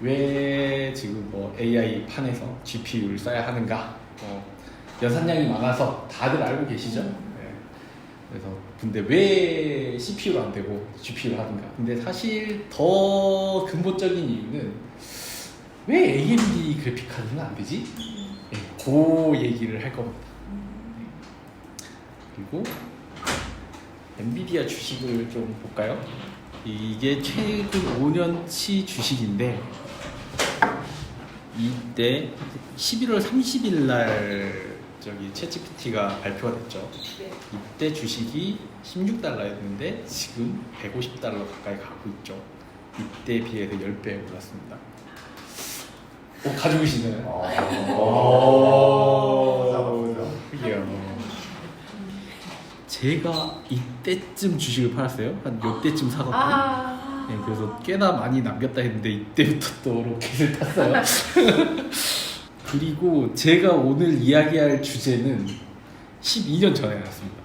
왜 지금 뭐 AI 판에서 GPU를 써야 하는가? 연산량이 많아서 다들 알고 계시죠? 네. 그래서 근데 왜 CPU로 안 되고 GPU를 하든가? 근데 사실 더 근본적인 이유는 왜 AMD 그래픽 카드는 안 되지? 네, 그 얘기를 할 겁니다. 그리고 엔비디아 주식을 좀 볼까요? 이게 최근 5년치 주식인데 이때 11월 30일 날 저기 챗GPT가 발표가 됐죠. 이때 주식이 16달러였는데 지금 150달러 가까이 가고 있죠. 이때에 비해서 10배 올랐습니다. 가지고 계시나요? 그게요. 제가 이때쯤 주식을 팔았어요. 한 이때쯤 사갖고. 네, 그래서 꽤나 많이 남겼다 했는데 이때부터 또 로켓을 탔어요. 그리고 제가 오늘 이야기할 주제는 12년 전에 나왔습니다.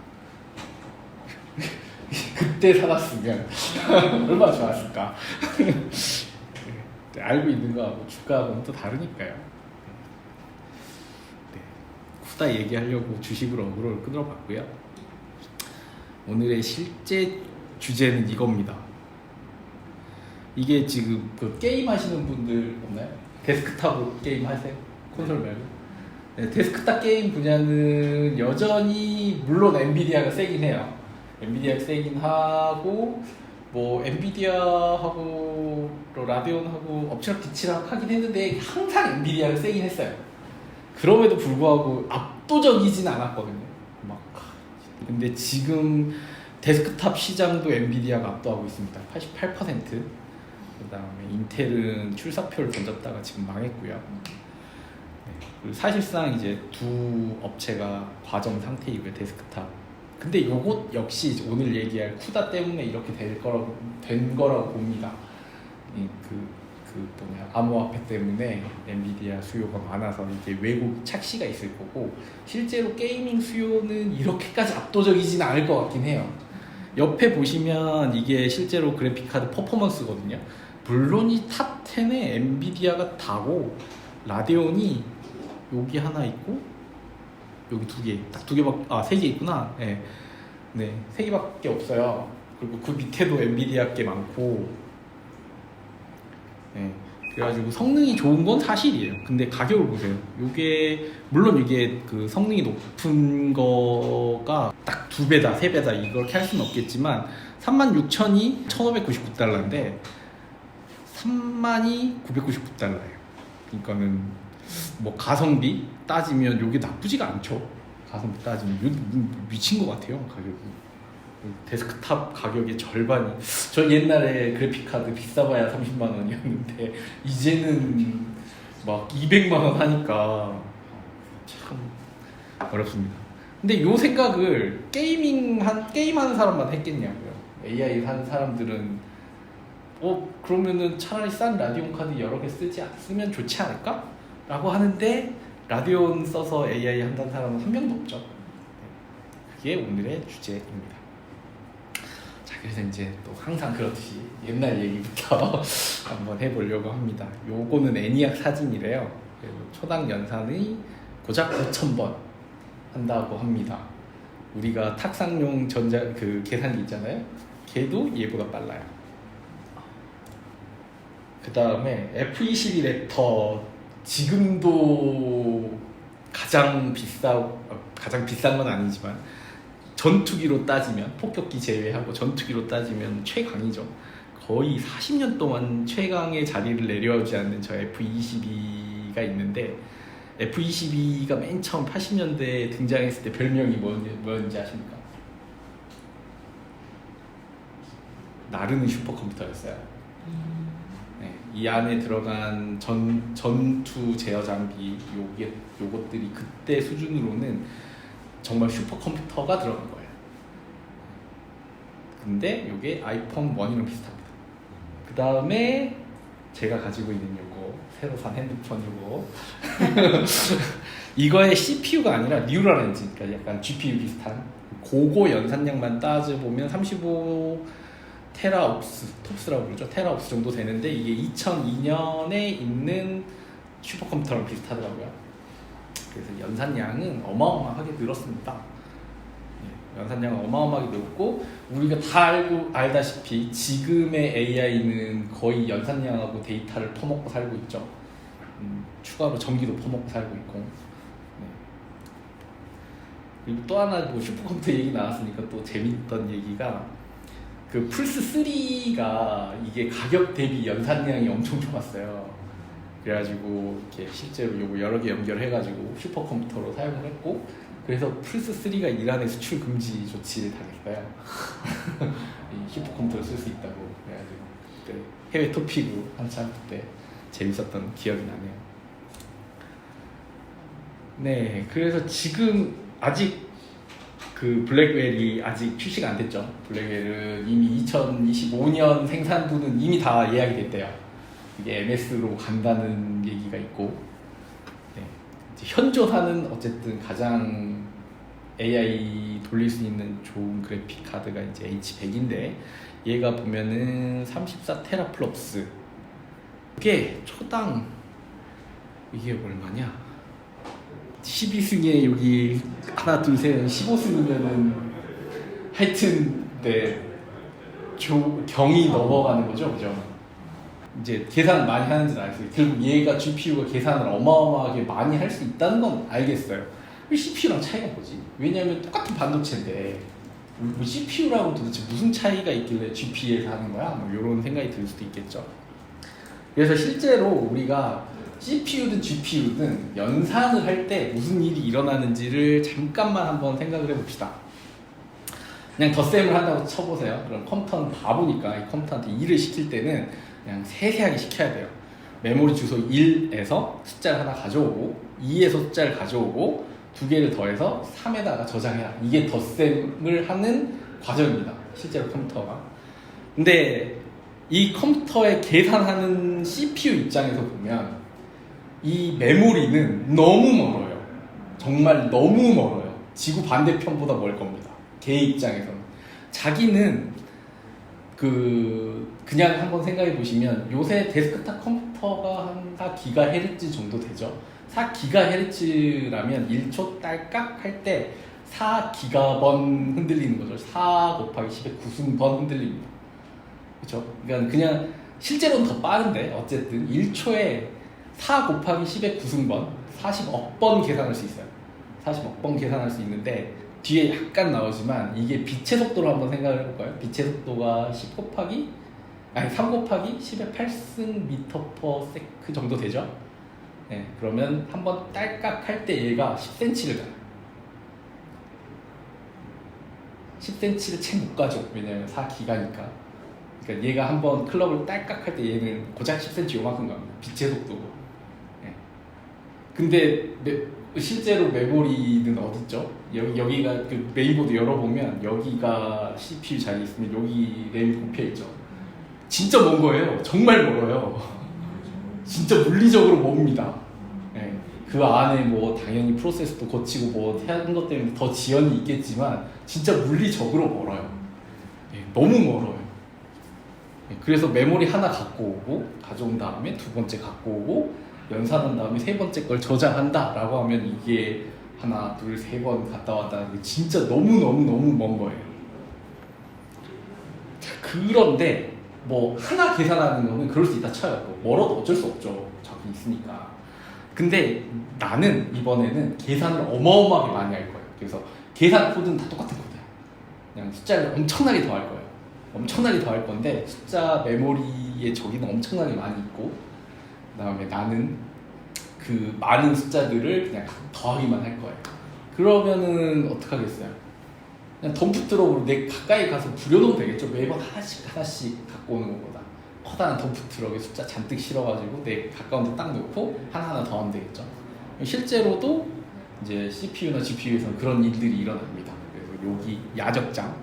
그때 살았으면 얼마나 좋았을까. 알고 있는 거하고 주가하고는 또 다르니까요. 네. 후다 얘기하려고 주식으로 어그로를 끊어봤고요. 오늘의 실제 주제는 이겁니다. 이게 지금 그 게임 하시는 분들 없나요? 데스크탑으로 게임 하세요? 콘솔 말고? 네, 데스크탑 게임 분야는 여전히 물론 엔비디아가 세긴 해요. 엔비디아가 세긴 하고 뭐 엔비디아하고 라데온하고 엎치락 뒤치락 하긴 했는데 항상 엔비디아가 세긴 했어요. 그럼에도 불구하고 압도적이진 않았거든요. 막 근데 지금 데스크탑 시장도 엔비디아가 압도하고 있습니다. 88%. 그 다음에 인텔은 출사표를 던졌다가 지금 망했고요. 네. 사실상 이제 두 업체가 과점 상태이고요. 데스크탑. 근데 요것 역시 오늘 얘기할 쿠다 때문에 이렇게 된 거라고 봅니다. 암호화폐 때문에 엔비디아 수요가 많아서 이게 외국 착시가 있을 거고 실제로 게이밍 수요는 이렇게까지 압도적이진 않을 것 같긴 해요. 옆에 보시면 이게 실제로 그래픽카드 퍼포먼스거든요. 물론 이 탑 10에 엔비디아가 다고 라데온이 여기 하나 있고 여기 두 개, 딱 두 개밖에, 세 개 있구나. 네, 세 개밖에 없어요. 그리고 그 밑에도 엔비디아 게 많고, 네, 그래가지고 성능이 좋은 건 사실이에요. 근데 가격을 보세요. 요게 물론 이게 그 성능이 높은 거가 딱 2배다, 3배다 이걸 할 수는 없겠지만 36,000이 1,599달러인데 30,000이 999달러예요. 그러니까는 뭐 가성비 따지면 요게 나쁘지가 않죠. 가성비 따지면 요 미친 것 같아요. 가격이 데스크탑 가격의 절반이. 저 옛날에 그래픽카드 비싸봐야 30만 원이었는데 이제는 막 200만 원 하니까 참 어렵습니다. 근데 요 생각을 게임하는 사람만 했겠냐고요. AI 한 사람들은 그러면은 차라리 싼 라디온 카드 여러 개 쓰면 좋지 않을까? 라고 하는데 라디온 써서 AI 한다는 사람은 한 명도 없죠. 그게 오늘의 주제입니다. 자, 그래서 이제 또 항상 그렇듯이 옛날 얘기부터 한번 해보려고 합니다. 요거는 애니악 사진이래요. 초당 연산이 고작 5,000번 한다고 합니다. 우리가 탁상용 그 계산기 있잖아요. 걔도 얘보다 빨라요. 그 다음에 F22 랩터 지금도 가장 비싼 건 아니지만 전투기로 따지면 폭격기 제외하고 전투기로 따지면 최강이죠. 거의 40년 동안 최강의 자리를 내려오지 않는 저 F22가 있는데 F22가 맨 처음 80년대에 등장했을 때 별명이 뭐였는지 아십니까? 나르는 슈퍼컴퓨터였어요. 네, 이 안에 들어간 전투 제어 장비 요것들이 그때 수준으로는 정말 슈퍼컴퓨터가 들어간 거예요. 근데 요게 아이폰 1이랑 비슷합니다. 그 다음에 제가 가지고 있는 요거 새로 산 핸드폰 요거 이거의 CPU가 아니라 뉴럴 엔진, 그러니까 약간 GPU 비슷한 그거 연산량만 따져보면 35 톱스라고 부르죠. 테라옵스 정도 되는데 이게 2002년에 있는 슈퍼컴퓨터랑 비슷하더라고요. 그래서 연산량은 어마어마하게 늘었습니다. 연산량은 어마어마하게 늘었고 우리가 다 알다시피 지금의 AI는 거의 연산량하고 데이터를 퍼먹고 살고 있죠. 추가로 전기도 퍼먹고 살고 있고. 그리고 또 하나 뭐 슈퍼컴퓨터 얘기 나왔으니까 또 재밌던 얘기가 그 플스3가 이게 가격 대비 연산량이 엄청 좋았어요. 그래가지고 이렇게 실제로 요거 여러 개 연결해가지고 슈퍼컴퓨터로 사용을 했고 그래서 플스3가 이란에 수출 금지 조치를 당했어요. 이 슈퍼컴퓨터를 쓸 수 있다고 그래가지고 그때 해외 토픽으로 한참 그때 재밌었던 기억이 나네요. 네, 그래서 지금 아직 그 블랙웰이 아직 출시가 안 됐죠. 블랙웰은 이미 2025년 생산부는 이미 다 예약이 됐대요. 이게 MS로 간다는 얘기가 있고, 네. 현존하는 어쨌든 가장 AI 돌릴 수 있는 좋은 그래픽 카드가 이제 H100인데 얘가 보면은 34 테라플롭스. 이게 초당 이게 얼마냐? 12승에 여기 하나 둘 셋 15승이면은 하여튼 네 경이 넘어가는 거죠, 그죠? 이제 계산 많이 하는지는 알겠어요. 결국 얘가 GPU가 계산을 어마어마하게 많이 할 수 있다는 건 알겠어요. CPU랑 차이가 뭐지? 왜냐하면 똑같은 반도체인데 뭐 CPU라고 도대체 무슨 차이가 있길래 GPU에서 하는 거야? 뭐 이런 생각이 들 수도 있겠죠. 그래서 실제로 우리가 CPU든 GPU든 연산을 할 때 무슨 일이 일어나는지를 잠깐만 한번 생각을 해봅시다. 그냥 덧셈을 한다고 쳐보세요. 그럼 컴퓨터는 바보니까 이 컴퓨터한테 일을 시킬 때는 그냥 세세하게 시켜야 돼요. 메모리 주소 1에서 숫자를 하나 가져오고 2에서 숫자를 가져오고 두 개를 더해서 3에다가 저장해라. 이게 덧셈을 하는 과정입니다. 실제로 컴퓨터가. 근데 이 컴퓨터에 계산하는 CPU 입장에서 보면 이 메모리는 너무 멀어요. 정말 너무 멀어요. 지구 반대편보다 멀 겁니다. 걔 입장에서는. 자기는 그냥 한번 생각해 보시면 요새 데스크탑 컴퓨터가 한 4GHz 정도 되죠. 4GHz라면 1초 딸깍 할 때 4기가번 흔들리는 거죠. 4 곱하기 10의 9승번 흔들립니다. 그렇죠? 그러니까 그냥 실제로는 더 빠른데 어쨌든 1초에 4 곱하기 10의 9승번 40억 번 계산할 수 있어요. 40억 번 계산할 수 있는데 뒤에 약간 나오지만 이게 빛의 속도로 한번 생각을 해볼까요? 빛의 속도가 3 곱하기 10의 8승 미터 퍼 세크 정도 되죠? 네, 그러면 한번 딸깍 할 때 얘가 10cm를 가요. 10cm를 채 못 가죠. 왜냐면 4기가니까. 그러니까 얘가 한번 클럽을 딸깍 할 때 얘는 고작 10cm 요만큼 갑니다. 빛의 속도로. 네. 근데 실제로 메모리는 어딨죠? 여기가 그 메인보드 열어보면 여기가 CPU 자리 있으면 여기 램이 꼽혀있죠. 진짜 먼 거예요. 정말 멀어요. 진짜 물리적으로 멉니다. 네. 그 안에 뭐 당연히 프로세스도 거치고 뭐 하는 것 때문에 더 지연이 있겠지만 진짜 물리적으로 멀어요. 네. 너무 멀어요. 네. 그래서 메모리 하나 갖고 오고 가져온 다음에 두 번째 갖고 오고 연산한 다음에 세 번째 걸 저장한다 라고 하면 이게 하나 둘 세 번 갔다 왔다 하는 게 진짜 너무 먼 거예요. 자, 그런데 뭐 하나 계산하는 거는 그럴 수 있다 쳐요. 멀어도 어쩔 수 없죠. 저기 있으니까. 근데 나는 이번에는 계산을 어마어마하게 많이 할 거예요. 그래서 계산 코드는 다 똑같은 코드야. 그냥 숫자를 엄청나게 더 할 거예요. 엄청나게 더 할 건데 숫자 메모리에 저기는 엄청나게 많이 있고 그 다음에 나는 그 많은 숫자들을 그냥 더하기만 할 거예요. 그러면은 어떡하겠어요? 그냥 덤프트럭으로 내 가까이 가서 부려놓으면 되겠죠. 매번 하나씩 갖고 오는 것보다 커다란 덤프트럭에 숫자 잔뜩 실어가지고 내 가까운 데 딱 놓고 하나하나 더 하면 되겠죠. 실제로도 이제 CPU나 GPU에서는 그런 일들이 일어납니다. 그래서 여기 야적장,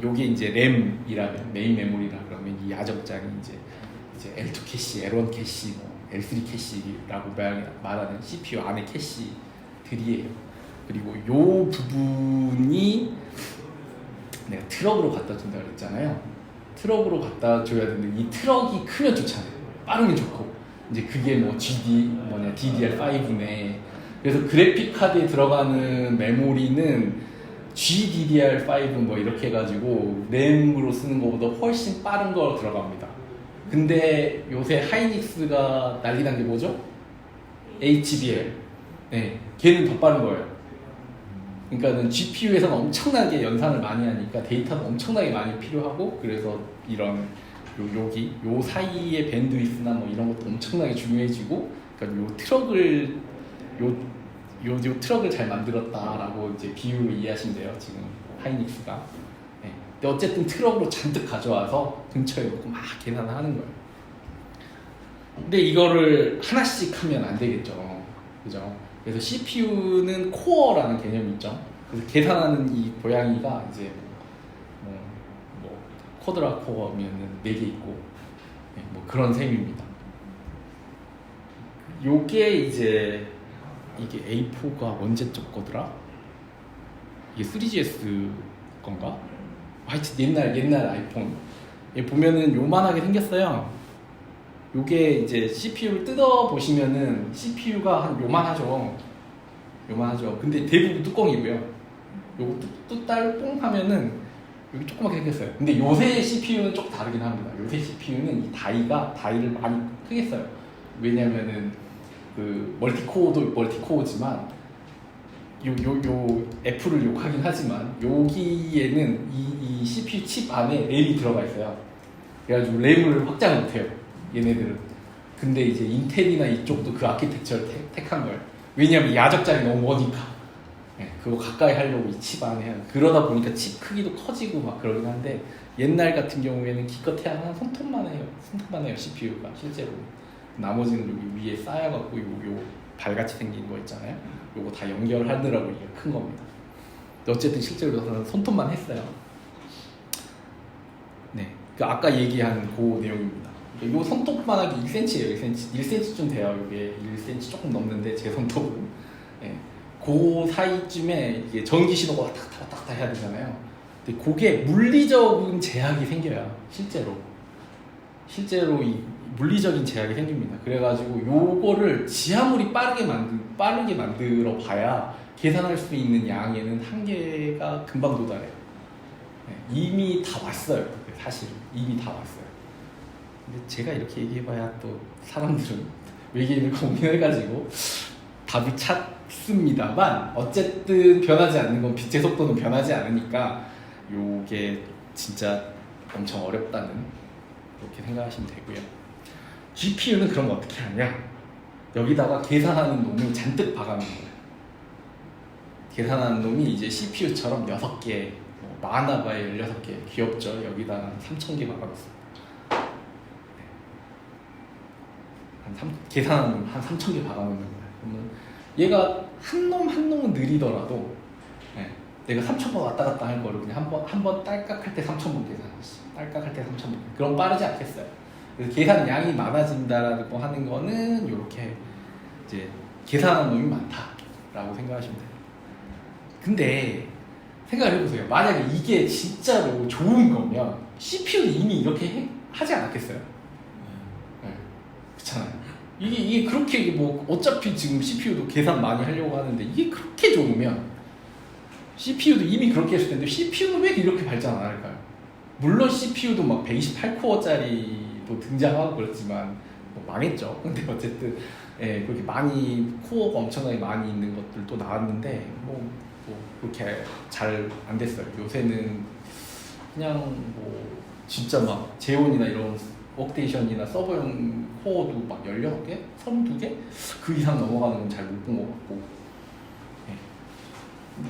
요게 이제 램이라면 메인 메모리라 그러면 이 야적장이 이제 L2 캐시, L1 캐시, L3 캐시라고 말하는 CPU 안에 캐시들이에요. 그리고 요 부분이 내가 트럭으로 갖다 준다고 그랬잖아요. 트럭으로 갖다 줘야 되는데 이 트럭이 크면 좋잖아요. 빠르면 좋고 이제 그게 뭐 DDR5네. 그래서 그래픽 카드에 들어가는 메모리는 GDDR5 뭐 이렇게 해가지고 램으로 쓰는 것보다 훨씬 빠른 거 들어갑니다. 근데 요새 하이닉스가 난리 난 게 뭐죠? HBL. 네, 걔는 더 빠른 거예요. 그러니까는 GPU에서는 엄청나게 연산을 많이 하니까 데이터도 엄청나게 많이 필요하고, 그래서 이런 여기 요 사이의 밴드위스나 뭐 이런 것도 엄청나게 중요해지고, 그러니까 요 트럭을 잘 만들었다라고 이제 비유로 이해하시면 돼요. 지금 하이닉스가. 네. 근데 어쨌든 트럭으로 잔뜩 가져와서 근처에 놓고 막 계산을 하는 거예요. 근데 이거를 하나씩 하면 안 되겠죠. 그죠? 그래서 CPU는 코어라는 개념이 있죠. 그래서 계산하는 이 고양이가 이제 뭐 쿼드라 코어면은 4개 있고, 네, 뭐 그런 셈입니다. 요게 이제 이게 A4가 언제적 거더라? 이게 3GS 건가? 하여튼 옛날 아이폰. 얘 보면은 요만하게 생겼어요. 요게 이제 CPU를 뜯어 보시면은 CPU가 한 요만하죠. 근데 대부분 뚜껑이고요. 요거 뚜딸 뽕 하면은 여기 조그맣게 생겼어요. 근데 요새 CPU는 조금 다르긴 합니다. 요새 CPU는 이 다이를 많이 크게 써요. 왜냐면은 그 멀티코어도 멀티코어지만 요 애플을 욕하긴 하지만 여기에는 이 CPU 칩 안에 램이 들어가 있어요. 그래가지고 램을 확장 못해요, 얘네들은. 근데 이제 인텔이나 이쪽도 그 아키텍처를 택한 거예요. 왜냐면 야적장이 너무 머니까. 네, 그거 가까이 하려고 이 칩 안에 그러다 보니까 칩 크기도 커지고 막 그러긴 한데, 옛날 같은 경우에는 기껏해야 한 손톱만 해요. CPU가 실제로. 나머지는 여기 위에 쌓여갖고 요 발같이 생긴 거 있잖아요. 요거 다 연결하느라고 이게 큰 겁니다. 어쨌든 실제로 손톱만 했어요. 네, 그 아까 얘기한 그 내용입니다. 요 손톱만하게 1cm예요. 1cm쯤 돼요. 이게 1cm 조금 넘는데 제 손톱은. 네, 그 사이쯤에 이게 전기 신호가 왔다 갔다 해야 되잖아요. 근데 그게 물리적인 제약이 생겨요. 실제로 이 물리적인 제약이 생깁니다. 그래가지고 요거를 지하물이 빠르게 만들어 봐야 계산할 수 있는 양에는 한계가 금방 도달해요. 네, 이미 다 왔어요. 사실 이미 다 왔어요. 근데 제가 이렇게 얘기해봐야 또 사람들은 외계인을 고민해가지고 답이 찾습니다만, 어쨌든 변하지 않는 건 빛의 속도는 변하지 않으니까 요게 진짜 엄청 어렵다는, 그렇게 생각하시면 되고요. GPU는 그럼 어떻게 하냐? 여기다가 계산하는 놈을 잔뜩 박아놓은 거예요. 계산하는 놈이 이제 CPU처럼 6개, 많아봐야 16개, 귀엽죠? 여기다가 3,000개 박아놨어요. 계산하는 놈 한 3,000개 박아놓는 거예요. 그러면 얘가 한 놈은 느리더라도, 네, 내가 3,000번 왔다 갔다 할 거를 그냥 한 번 딸깍할 때 3,000번 계산하지. 딸깍할 때 3,000번. 그럼 빠르지 않겠어요? 그래서 계산량이 많아진다라고 하는 거는 이렇게 이제 계산하는 놈이 많다라고 생각하시면 돼요. 근데 생각을 해보세요. 만약에 이게 진짜로 좋은 거면 CPU는 이미 이렇게 하지 않았겠어요? 네. 그렇잖아요. 이게 그렇게 뭐 어차피 지금 CPU도 계산 많이 하려고 하는데 이게 그렇게 좋으면 CPU도 이미 그렇게 했을 텐데 CPU는 왜 이렇게 발전 안 할까요? 물론 CPU도 막 128코어짜리도 등장하고 그렇지만 뭐 망했죠. 근데 어쨌든 예, 그렇게 많이 코어가 엄청나게 많이 있는 것들도 나왔는데 뭐 그렇게 잘 안 됐어요. 요새는 그냥 뭐 진짜 막 제온이나 이런 워크테이션이나 서버용 코어도 막 16개? 32개? 그 이상 넘어가는 건 잘 못 본 것 같고. 예.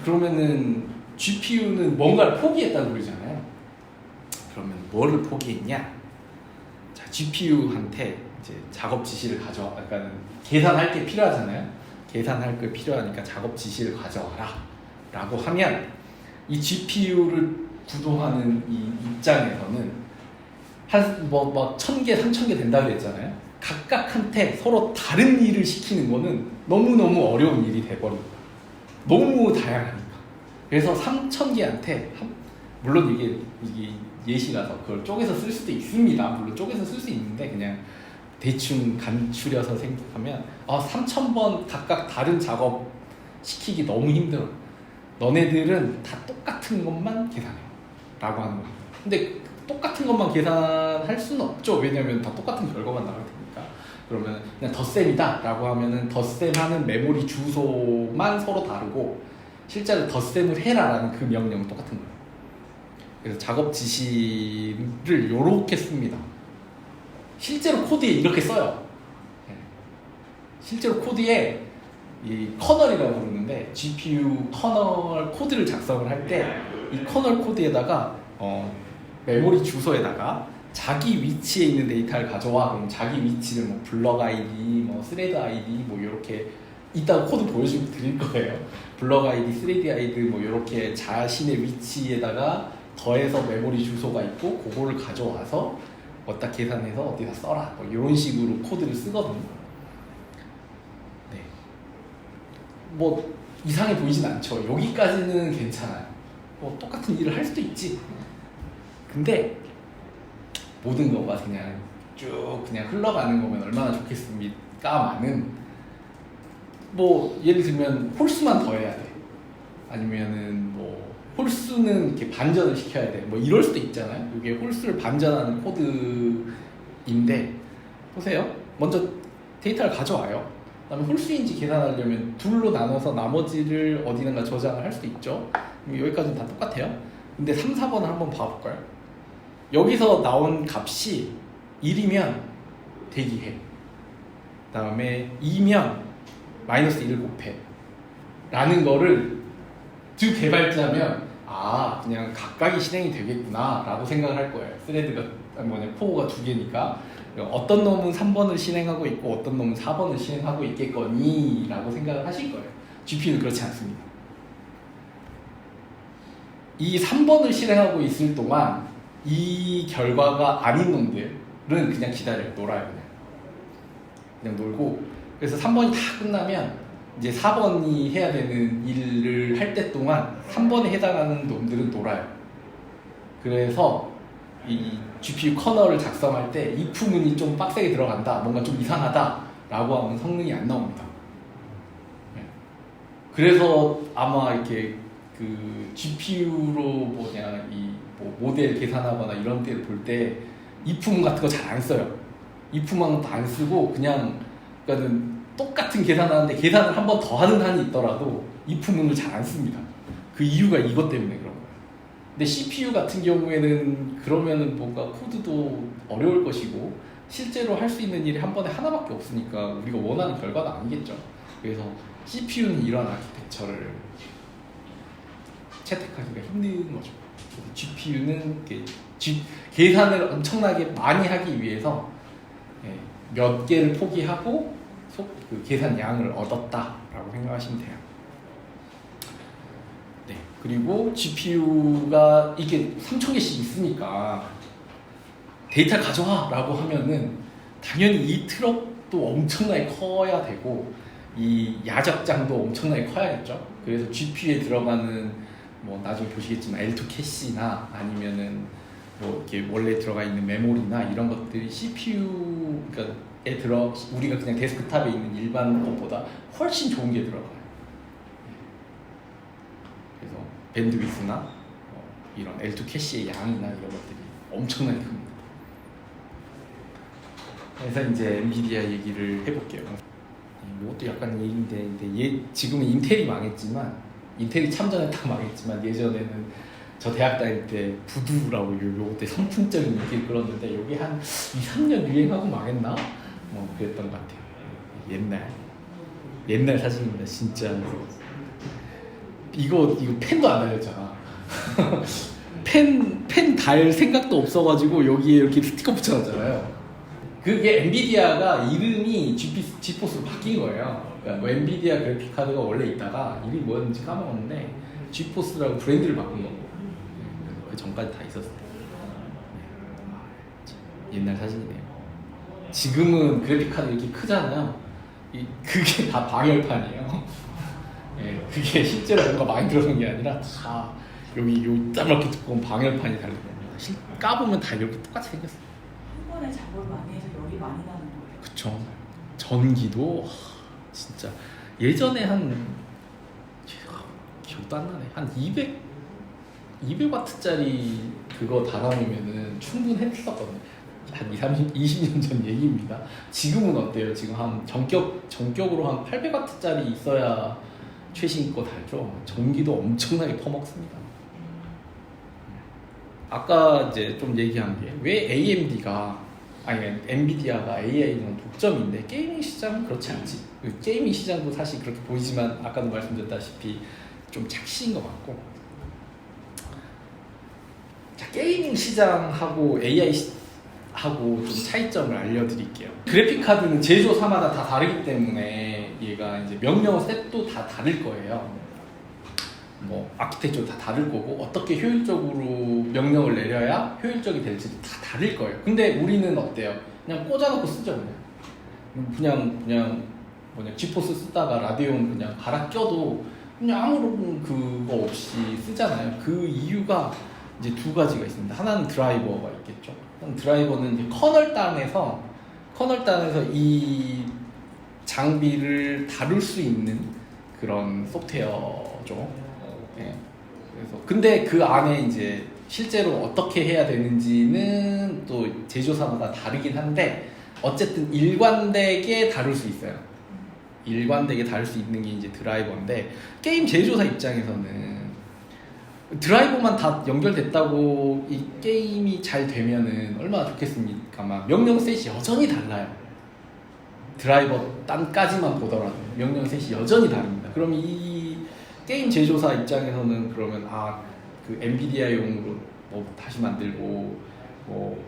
그러면은 GPU는 뭔가를 포기했다고 그러잖아요. 그러면 뭐를 포기했냐? 자, GPU한테 이제 작업 지시를 그러니까 계산할 게 필요하잖아요. 계산할 게 필요하니까 작업 지시를 가져와라 라고 하면 이 GPU를 구동하는 이 입장에서는 한 1,000개, 3,000개 된다 그랬잖아요. 각각한테 서로 다른 일을 시키는 거는 너무너무 어려운 일이 돼버립니다. 너무 다양하니까. 그래서 3,000개한테 물론 이게 예시라서 그걸 쪼개서 쓸 수도 있습니다. 물론 쪼개서 쓸 수 있는데 그냥 대충 간추려서 생각하면 3,000번 각각 다른 작업 시키기 너무 힘들어. 너네들은 다 똑같은 것만 계산해 라고 하는 거예요. 근데 똑같은 것만 계산할 수는 없죠. 왜냐면 다 똑같은 결과만 나올 테니까. 그러면 그냥 덧셈이다 라고 하면은 덧셈하는 메모리 주소만 서로 다르고 실제로 덧셈을 해라 라는 그 명령은 똑같은 거예요. 그래서 작업 지시를 이렇게 씁니다. 실제로 코드에 이렇게 써요. 실제로 코드에 이 커널이라고 부르는데 GPU 커널 코드를 작성을 할 때 이 커널 코드에다가 메모리 주소에다가 자기 위치에 있는 데이터를 가져와. 그럼 자기 위치는 뭐 블럭 아이디, 뭐 스레드 아이디 뭐 이렇게 이따가 코드 보여주고 드릴 거예요. 블럭 아이디, 스레드 아이디 뭐 이렇게 자신의 위치에다가 더해서 메모리 주소가 있고 그거를 가져와서 어디다 계산해서 어디다 써라. 뭐 이런 식으로 코드를 쓰거든요. 네. 뭐 이상해 보이진 않죠. 여기까지는 괜찮아요. 뭐 똑같은 일을 할 수도 있지. 근데 모든 거가 그냥 쭉 그냥 흘러가는 거면 얼마나 좋겠습니까만은 뭐 예를 들면 홀수만 더해야 돼. 아니면은 뭐 홀수는 이렇게 반전을 시켜야 돼. 뭐 이럴 수도 있잖아요. 이게 홀수를 반전하는 코드인데 보세요. 먼저 데이터를 가져와요. 그다음에 홀수인지 계산하려면 둘로 나눠서 나머지를 어디든가 저장을 할 수도 있죠. 여기까지는 다 똑같아요. 근데 3, 4번을 한번 봐볼까요? 여기서 나온 값이 1이면 대기해. 그 다음에 2면 마이너스 1을 곱해. 라는 거를 두 개발자면 그냥 각각이 실행이 되겠구나 라고 생각을 할 거예요. 스레드가 포가 두 개니까 어떤 놈은 3번을 실행하고 있고 어떤 놈은 4번을 실행하고 있겠거니 라고 생각을 하실 거예요. GPU는 그렇지 않습니다. 이 3번을 실행하고 있을 동안 이 결과가 아닌 놈들은 그냥 기다려요. 놀아요. 그냥 놀고. 그래서 3번이 다 끝나면 이제 4번이 해야 되는 일을 할 때 동안 3번에 해당하는 놈들은 놀아요. 그래서 이 GPU 커널을 작성할 때 if 문이 좀 빡세게 들어간다, 뭔가 좀 이상하다 라고 하면 성능이 안 나옵니다. 그래서 아마 이렇게 그 GPU로 뭐 모델 계산하거나 이런 데를 볼 때 if문 같은 거 잘 안 써요. if만 안 쓰고 그러니까는 똑같은 계산하는데 계산을 한 번 더 하는 한이 있더라도 if문을 잘 안 씁니다. 그 이유가 이것 때문에 그런 거예요. 근데 CPU 같은 경우에는 그러면은 뭔가 코드도 어려울 것이고 실제로 할 수 있는 일이 한 번에 하나밖에 없으니까 우리가 원하는 결과가 아니겠죠. 그래서 CPU는 이런 아키텍처를 채택하기가 힘든 거죠. GPU는 계산을 엄청나게 많이 하기 위해서 몇 개를 포기하고 그 계산량을 얻었다라고 생각하시면 돼요. 네. 그리고 GPU가 이게 3,000개씩 있으니까 데이터를 가져와 라고 하면은 당연히 이 트럭도 엄청나게 커야 되고 이 야적장도 엄청나게 커야겠죠. 그래서 GPU에 들어가는 뭐 나중에 보시겠지만 L2 캐시나 아니면은 뭐 이렇게 원래 들어가 있는 메모리나 이런 것들이 CPU에 우리가 그냥 데스크탑에 있는 일반 것보다 훨씬 좋은 게 들어가요. 그래서 밴드위스나 이런 L2 캐시의 양이나 이런 것들이 엄청나게 큽니다. 그래서 이제 엔비디아 얘기를 해볼게요. 이것도 약간 얘기인데 지금은 인텔이 망했지만 인텔이 참전했다가 망했지만 예전에는 저 대학 다닐 때 부두라고 요때 선풍적인 인기를 끌었는데 여기 한 2, 3년 유행하고 망했나? 뭐 그랬던 것 같아요. 옛날 사진입니다. 진짜 이거 펜도 안 달렸잖아. 펜 달 생각도 없어가지고 여기에 이렇게 스티커 붙여놨잖아요. 그게 엔비디아가 이름이 지포스로 바뀐 거예요. 그러니까 엔비디아 그래픽 카드가 원래 있다가 이름이 뭐였는지 까먹었는데 지포스라고 브랜드를 바꾼 거고 그 전까지 다 있었어요. 옛날 사진이네요. 지금은 그래픽 카드 이렇게 크잖아요. 그게 다 방열판이에요. 그게 실제로 뭔가 많이 들어간 게 아니라 다 여기 이렇게 두꺼운 방열판이 달린 겁니다. 까보면 다 이렇게 똑같이 생겼어요. 한 번에 작업을 많이 해서 열이 많이 나는 거예요. 그쵸. 전기도 진짜 예전에 기억도 안 나네. 한 200W짜리 그거 달아놓으면은 충분했었거든요. 한 20년 전 얘기입니다. 지금은 어때요? 지금 한 전격으로 한 800W짜리 있어야 최신 거 달죠. 전기도 엄청나게 퍼먹습니다. 아까 이제 좀 얘기한 게 왜 엔비디아가 AI는 독점인데 게이밍 시장은 그렇지 않지. 게이밍 시장도 사실 그렇게 보이지만 아까도 말씀드렸다시피 좀 착시인 것 같고. 자, 게이밍 시장하고 AI하고 좀 차이점을 알려드릴게요. 그래픽 카드는 제조사마다 다 다르기 때문에 얘가 이제 명령 셋도 다 다를 거예요. 뭐 아키텍처도 다 다를 거고 어떻게 효율적으로 명령을 내려야 효율적이 될지도 다 다를 거예요. 근데 우리는 어때요? 그냥 꽂아놓고 쓰죠. 그냥 지포스 쓰다가 라데온 그냥 갈아 껴도 그냥 아무런 그거 없이 쓰잖아요. 그 이유가 이제 두 가지가 있습니다. 하나는 드라이버가 있겠죠. 드라이버는 이제 커널 단에서 이 장비를 다룰 수 있는 그런 소프트웨어죠. 네. 그래서 근데 그 안에 이제 실제로 어떻게 해야 되는지는 또 제조사마다 다르긴 한데 어쨌든 일관되게 다룰 수 있어요. 일관되게 다룰 수 있는 게 이제 드라이버인데 게임 제조사 입장에서는 드라이버만 다 연결됐다고 이 게임이 잘 되면은 얼마나 좋겠습니까만 명령 셋이 여전히 달라요. 드라이버 단까지만 보더라도 명령 셋이 여전히 다릅니다. 그럼 이 게임 제조사 입장에서는 그러면 그 엔비디아용으로 뭐 다시 만들고 뭐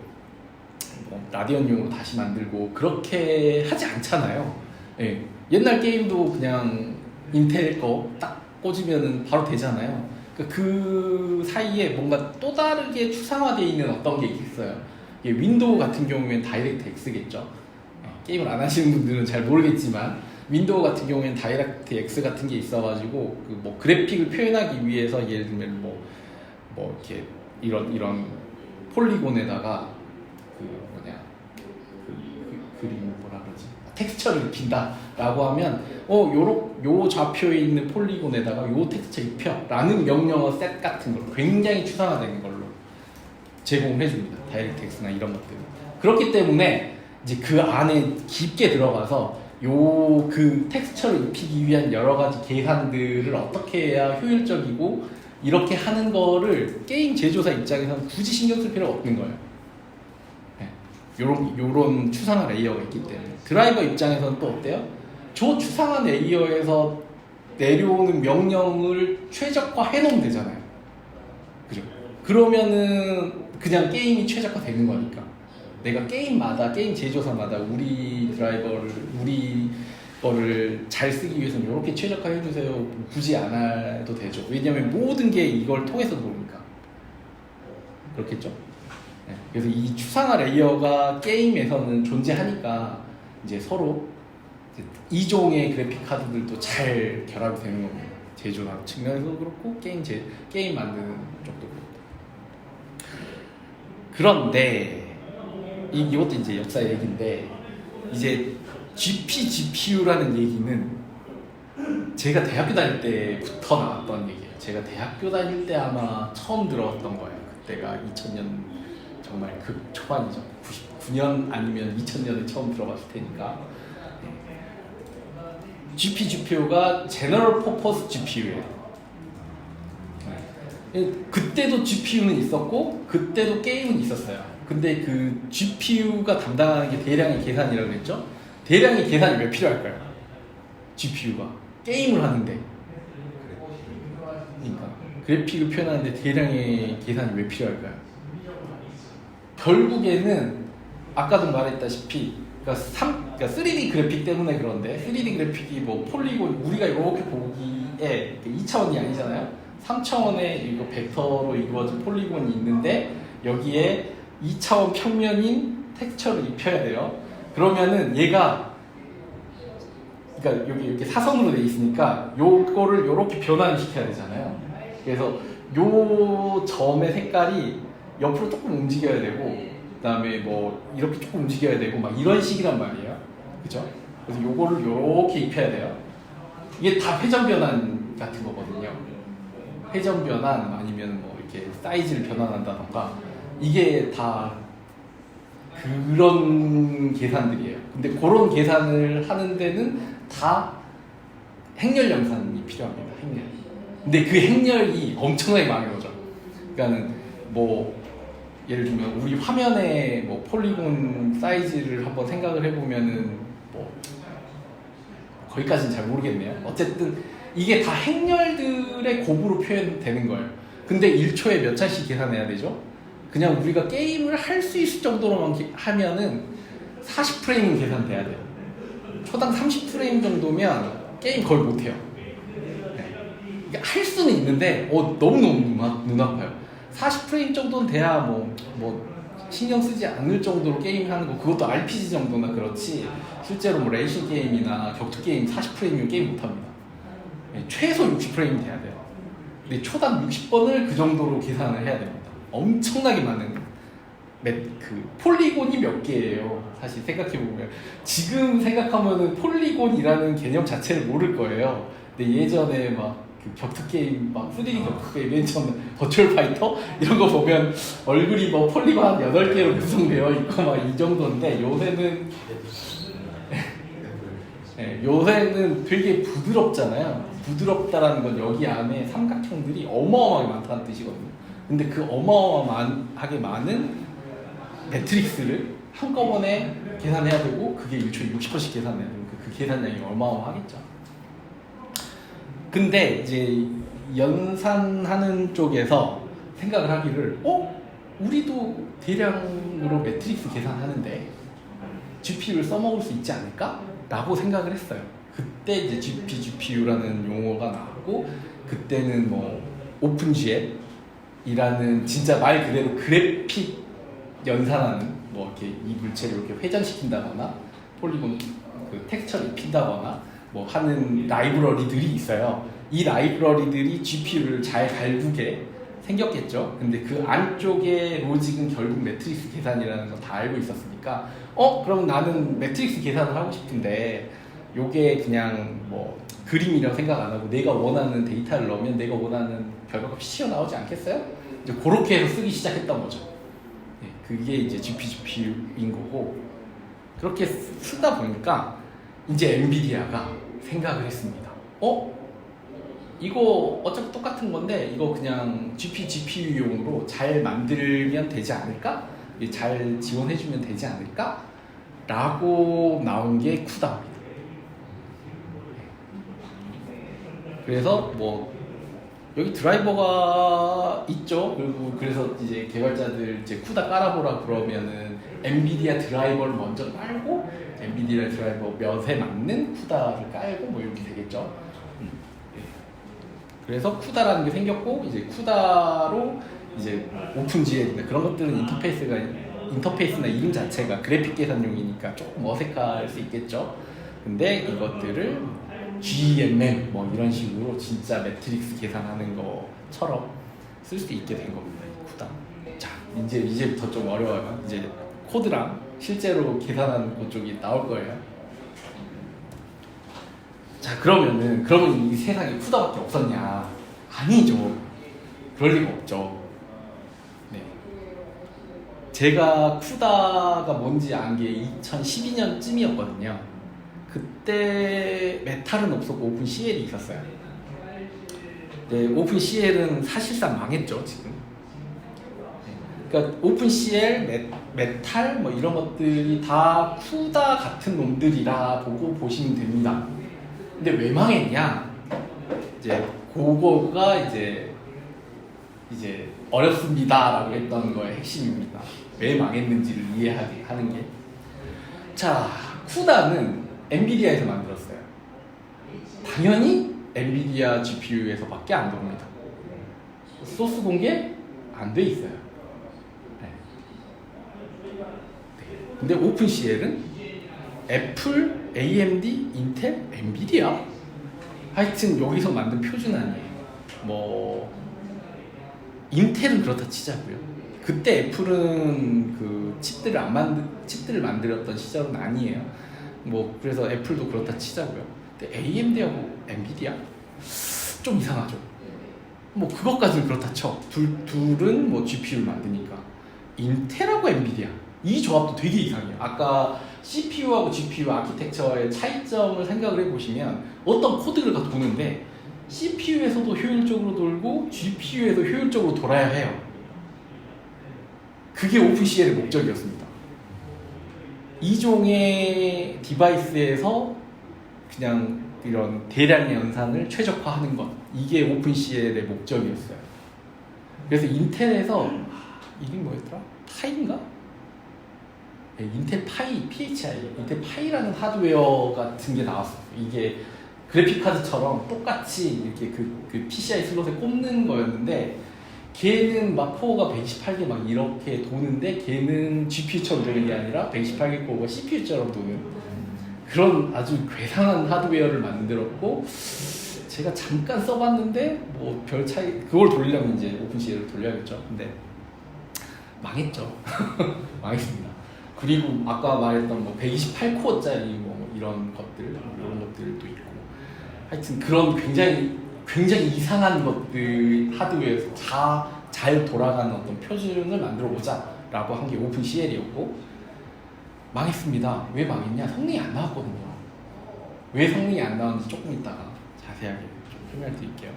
라디언용으로 다시 만들고 그렇게 하지 않잖아요. 예. 옛날 게임도 그냥 인텔 거 딱 꽂으면 바로 되잖아요. 그 사이에 뭔가 또 다르게 추상화되어 있는 어떤 게 있어요. 윈도우 같은 경우에는 다이렉트 X겠죠. 게임을 안 하시는 분들은 잘 모르겠지만 윈도우 같은 경우에는 다이렉트 X 같은 게 있어가지고 그 뭐 그래픽을 표현하기 위해서 예를 들면 뭐 이렇게 이런 폴리곤에다가 그림 뭐라 그러지? 텍스처를 입힌다라고 하면 요 좌표에 있는 폴리곤에다가 요 텍스처 입혀라는 명령어 셋 같은 걸 굉장히 추상화된 걸로 제공을 해줍니다. 다이렉트 X나 이런 것들. 그렇기 때문에 이제 그 안에 깊게 들어가서 그 텍스처를 입히기 위한 여러 가지 계산들을 어떻게 해야 효율적이고 이렇게 하는 거를 게임 제조사 입장에서는 굳이 신경 쓸 필요가 없는 거예요. 네. 요런 추상화 레이어가 있기 때문에. 드라이버 입장에서는 또 어때요? 저 추상화 레이어에서 내려오는 명령을 최적화해 놓으면 되잖아요. 그죠? 그러면은 그냥 게임이 최적화 되는 거니까. 내가 게임 제조사마다 우리 거를 잘 쓰기 위해서는 이렇게 최적화해 주세요. 굳이 안 해도 되죠. 왜냐면 모든 게 이걸 통해서 들어오니까. 그렇겠죠? 네. 그래서 이 추상화 레이어가 게임에서는 존재하니까 이제 서로 이종의 그래픽 카드들도 잘 결합이 되는 겁니다. 제조사 측면에서도 그렇고 게임 만드는 쪽도 그렇고. 그런데 이것도 이제 역사 얘기인데 이제 GPGPU라는 얘기는 제가 대학교 다닐 때부터 나왔던 얘기예요. 제가 대학교 다닐 때 아마 처음 들어왔던 거예요. 그때가 2000년 정말 초반이죠. 99년 아니면 2000년에 처음 들어봤을 테니까. GPGPU가 General Purpose GPU예요. 그때도 GPU는 있었고 그때도 게임은 있었어요. 근데 그 GPU가 담당하는 게 대량의 계산이라고 했죠? 대량의 계산이 왜 필요할까요? GPU가 게임을 하는데 그러니까 그래픽을 표현하는데 대량의 계산이 왜 필요할까요? 결국에는 아까도 말했다시피 그러니까 3D 그래픽 때문에 그런데 3D 그래픽이 뭐 폴리곤 우리가 이렇게 보기에 2차원이 아니잖아요. 3차원의 이거 벡터로 이루어진 폴리곤이 있는데 여기에 2차원 평면인 텍스처를 입혀야 돼요. 그러면은 얘가 그러니까 여기 이렇게 사선으로 돼 있으니까 요거를 요렇게 변환을 시켜야 되잖아요. 그래서 요 점의 색깔이 옆으로 조금 움직여야 되고 그다음에 뭐 이렇게 조금 움직여야 되고 막 이런 식이란 말이에요. 그죠? 그래서 요거를 요렇게 입혀야 돼요. 이게 다 회전 변환 같은 거거든요. 회전 변환 아니면 뭐 이렇게 사이즈를 변환한다던가 이게 다 그런 계산들이에요. 근데 그런 계산을 하는 데는 다 행렬 연산이 필요합니다. 행렬. 근데 그 행렬이 엄청나게 많은 거죠. 그러니까는 뭐 예를 들면 우리 화면에 뭐 폴리곤 사이즈를 한번 생각을 해보면은 뭐 거기까지는 잘 모르겠네요. 어쨌든 이게 다 행렬들의 곱으로 표현되는 거예요. 근데 1초에 몇 차씩 계산해야 되죠? 그냥 우리가 게임을 할 수 있을 정도로만 하면은 40프레임 계산돼야 돼요. 초당 30프레임 정도면 게임 거의 못해요. 네. 그러니까 할 수는 있는데 너무너무 눈 아파요. 40프레임 정도는 돼야 뭐 신경 쓰지 않을 정도로 게임하는 거, 그것도 RPG 정도나 그렇지 실제로 뭐 레이싱 게임이나 격투 게임 40프레임이면 게임 못합니다. 네, 최소 60프레임 돼야 돼요. 근데 초당 60번을 그 정도로 계산을 해야 됩니다. 엄청나게 많은 그 폴리곤이 몇 개예요. 사실 생각해보면 지금 생각하면은 폴리곤이라는 개념 자체를 모를 거예요. 근데 예전에 막 그 격투 게임, 막 3D 격투 게임, 맨 처음에 버추얼 파이터 이런 거 보면 얼굴이 뭐 폴리곤 한 8개로 구성되어 있고 막 이 정도인데 요새는 네, 요새는 되게 부드럽잖아요. 부드럽다라는 건 여기 안에 삼각형들이 어마어마하게 많다는 뜻이거든요. 근데 그 어마어마하게 많은 매트릭스를 한꺼번에 계산해야 되고 그게 1초에 60번씩 계산해야 되고 그 계산량이 어마어마하겠죠. 근데 이제 연산하는 쪽에서 생각을 하기를 우리도 대량으로 매트릭스 계산하는데 GPU를 써먹을 수 있지 않을까? 라고 생각을 했어요. 그때 이제 GPGPU라는 용어가 나왔고 그때는 뭐 오픈GL이라는 진짜 말 그대로 그래픽 연산하는 뭐 이렇게 이 물체를 이렇게 회전시킨다거나 폴리곤 그 텍스처를 입힌다거나 뭐 하는 라이브러리들이 있어요. 이 라이브러리들이 GPU를 잘 갈구게 생겼겠죠. 근데 그 안쪽에 로직은 결국 매트릭스 계산이라는 거 다 알고 있었으니까 그럼 나는 매트릭스 계산을 하고 싶은데 요게 그냥 뭐 그림이라고 생각 안 하고 내가 원하는 데이터를 넣으면 내가 원하는 결과값이 튀어나오지 않겠어요? 이제 그렇게 해서 쓰기 시작했던 거죠. 네, 그게 이제 GPGPU인 거고 그렇게 쓰다 보니까 이제 엔비디아가 생각을 했습니다. 이거 어차피 똑같은 건데 이거 그냥 GPGPU용으로 잘 만들면 되지 않을까? 잘 지원해주면 되지 않을까? 라고 나온 게 쿠다입니다. 그래서 뭐 여기 드라이버가 있죠. 그리고 그래서 이제 개발자들 이제 쿠다 깔아보라 그러면은 엔비디아 드라이버를 먼저 깔고 엔비디아 드라이버 몇에 맞는 쿠다를 깔고 뭐 이렇게 되겠죠. 그래서 쿠다라는 게 생겼고 이제 쿠다로 이제 오픈GL이나 그런 것들은 인터페이스나 이름 자체가 그래픽 계산용이니까 조금 어색할 수 있겠죠. 근데 이것들을 GMM 뭐 이런 식으로 진짜 매트릭스 계산하는 것처럼 쓸 수 있게 된 겁니다. 쿠다. 자, 이제부터 좀 어려워요. 이제 코드랑 실제로 계산하는 그쪽이 나올 거예요. 자, 그러면 이 세상에 쿠다밖에 없었냐? 아니죠. 그럴 리가 없죠. 네. 제가 쿠다가 뭔지 안 게 2012년쯤이었거든요. 그때 메탈은 없었고 오픈CL이 있었어요. 네, 오픈CL은 사실상 망했죠, 지금. 네. 그러니까 오픈CL, 메탈 뭐 이런 것들이 다 쿠다 같은 놈들이라 보고 보시면 됩니다. 근데 왜 망했냐? 이제 그거가 이제 어렵습니다라고 했던 거의 핵심입니다. 왜 망했는지를 이해하게 하는 게. 자, 쿠다는 엔비디아에서 만들었어요. 당연히 엔비디아 GPU에서밖에 안 됩니다. 소스 공개 안 돼 있어요. 네. 근데 오픈CL은 애플, AMD, 인텔, 엔비디아? 하여튼 여기서 만든 표준 아니에요. 뭐 인텔은 그렇다 치자고요. 그때 애플은 그 칩들을 만들었던 시절은 아니에요. 뭐 그래서 애플도 그렇다 치자고요. 근데 AMD하고 엔비디아 좀 이상하죠. 뭐 그것까지는 그렇다 쳐. 둘은 뭐 GPU를 만드니까. 인텔하고 엔비디아 이 조합도 되게 이상해요. 아까 CPU하고 GPU 아키텍처의 차이점을 생각을 해보시면 어떤 코드가 도는데 CPU에서도 효율적으로 돌고 GPU에서 효율적으로 돌아야 해요. 그게 오픈CL의 목적이었습니다. 이종의 디바이스에서 그냥 이런 대량의 연산을 최적화하는 것, 이게 오픈CL의 목적이었어요. 그래서 인텔에서 이게 뭐였더라? 파이인가? 네, 인텔 파이, PHI, 인텔 파이라는 하드웨어 같은 게 나왔어요. 이게 그래픽 카드처럼 똑같이 이렇게 그 PCI 슬롯에 꼽는 거였는데, 걔는 막 코어가 128개 막 이렇게 도는데, 걔는 GPU처럼 도는 게 아니라 128개 코어가 CPU처럼 도는 그런 아주 괴상한 하드웨어를 만들었고, 제가 잠깐 써봤는데 뭐 별 차이, 그걸 돌리려면 이제 오픈CL을 돌려야겠죠. 근데 망했죠. 망했습니다. 그리고 아까 말했던 뭐 128코어짜리 뭐 이런 것들도 있고, 하여튼 그런 굉장히 이상한 것들 하드웨어에서 다 잘 돌아가는 어떤 표준을 만들어 보자라고 한 게 오픈CL이었고, 망했습니다. 왜 망했냐? 성능이 안 나왔거든요. 왜 성능이 안 나왔는지 조금 이따가 자세하게 좀 설명을 드릴게요.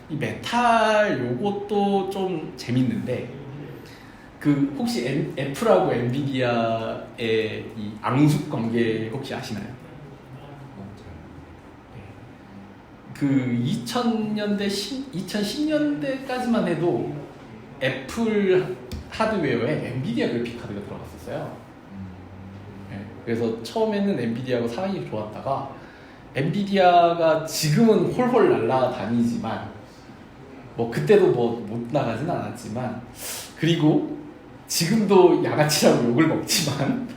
이 메탈 요것도 좀 재밌는데, 그 혹시 애플하고 엔비디아의 이 앙숙 관계 혹시 아시나요? 그 2000년대 2010년대까지만 해도 애플 하드웨어에 엔비디아 그래픽 카드가 들어갔었어요. 네, 그래서 처음에는 엔비디아하고 사이가 좋았다가, 엔비디아가 지금은 홀홀 날아다니지만 뭐 그때도 뭐 못 나가진 않았지만, 그리고 지금도 양아치라고 욕을 먹지만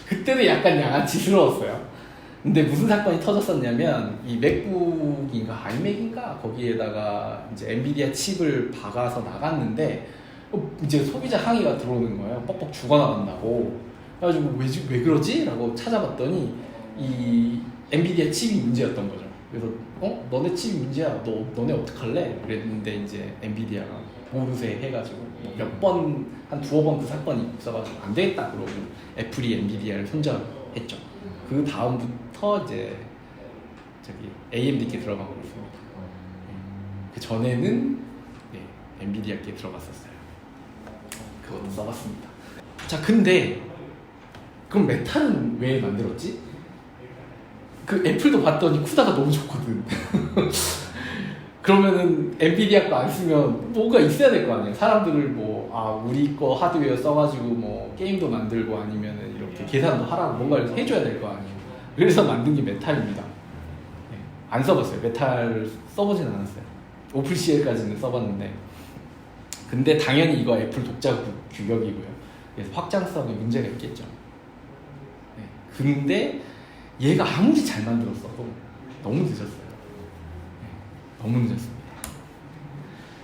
그때도 약간 양아치스러웠어요. 근데 무슨 사건이 터졌었냐면, 이 맥북인가 아이맥인가 거기에다가 이제 엔비디아 칩을 박아서 나갔는데 이제 소비자 항의가 들어오는 거예요. 뻑뻑 죽어나간다고. 그래가지고 왜 그러지? 라고 찾아봤더니 이 엔비디아 칩이 문제였던 거죠. 그래서 너네 칩이 문제야. 너네 어떡할래? 그랬는데 이제 엔비디아가 모르세 해가지고 몇 번, 한 두어 번 그 사건이 있어가지고 안 되겠다 그러고 애플이 엔비디아를 손절했죠. 그 다음부터 이제 저기 AMD께 들어가고 있습니다. 그 전에는 엔비디아께 들어갔었어요. 그것도 써봤습니다. 자, 근데 그럼 메탈은 왜 만들었지? 그 애플도 봤더니 쿠다가 너무 좋거든. 그러면은 엔비디아 거 안 쓰면 뭐가 있어야 될 거 아니에요. 사람들을 우리 거 하드웨어 써가지고 뭐 게임도 만들고 아니면은 이렇게 계산도 하라고 뭔가를 해줘야 될 거 아니에요. 그래서 만든 게 메탈입니다. 네, 안 써봤어요. 메탈을 써보진 않았어요. 오픈CL까지는 써봤는데, 근데 당연히 이거 애플 독자 규격이고요. 그래서 확장성에 문제가 있겠죠. 네, 근데 얘가 아무리 잘 만들었어도 너무 늦었어요. 너무 늦었습니다.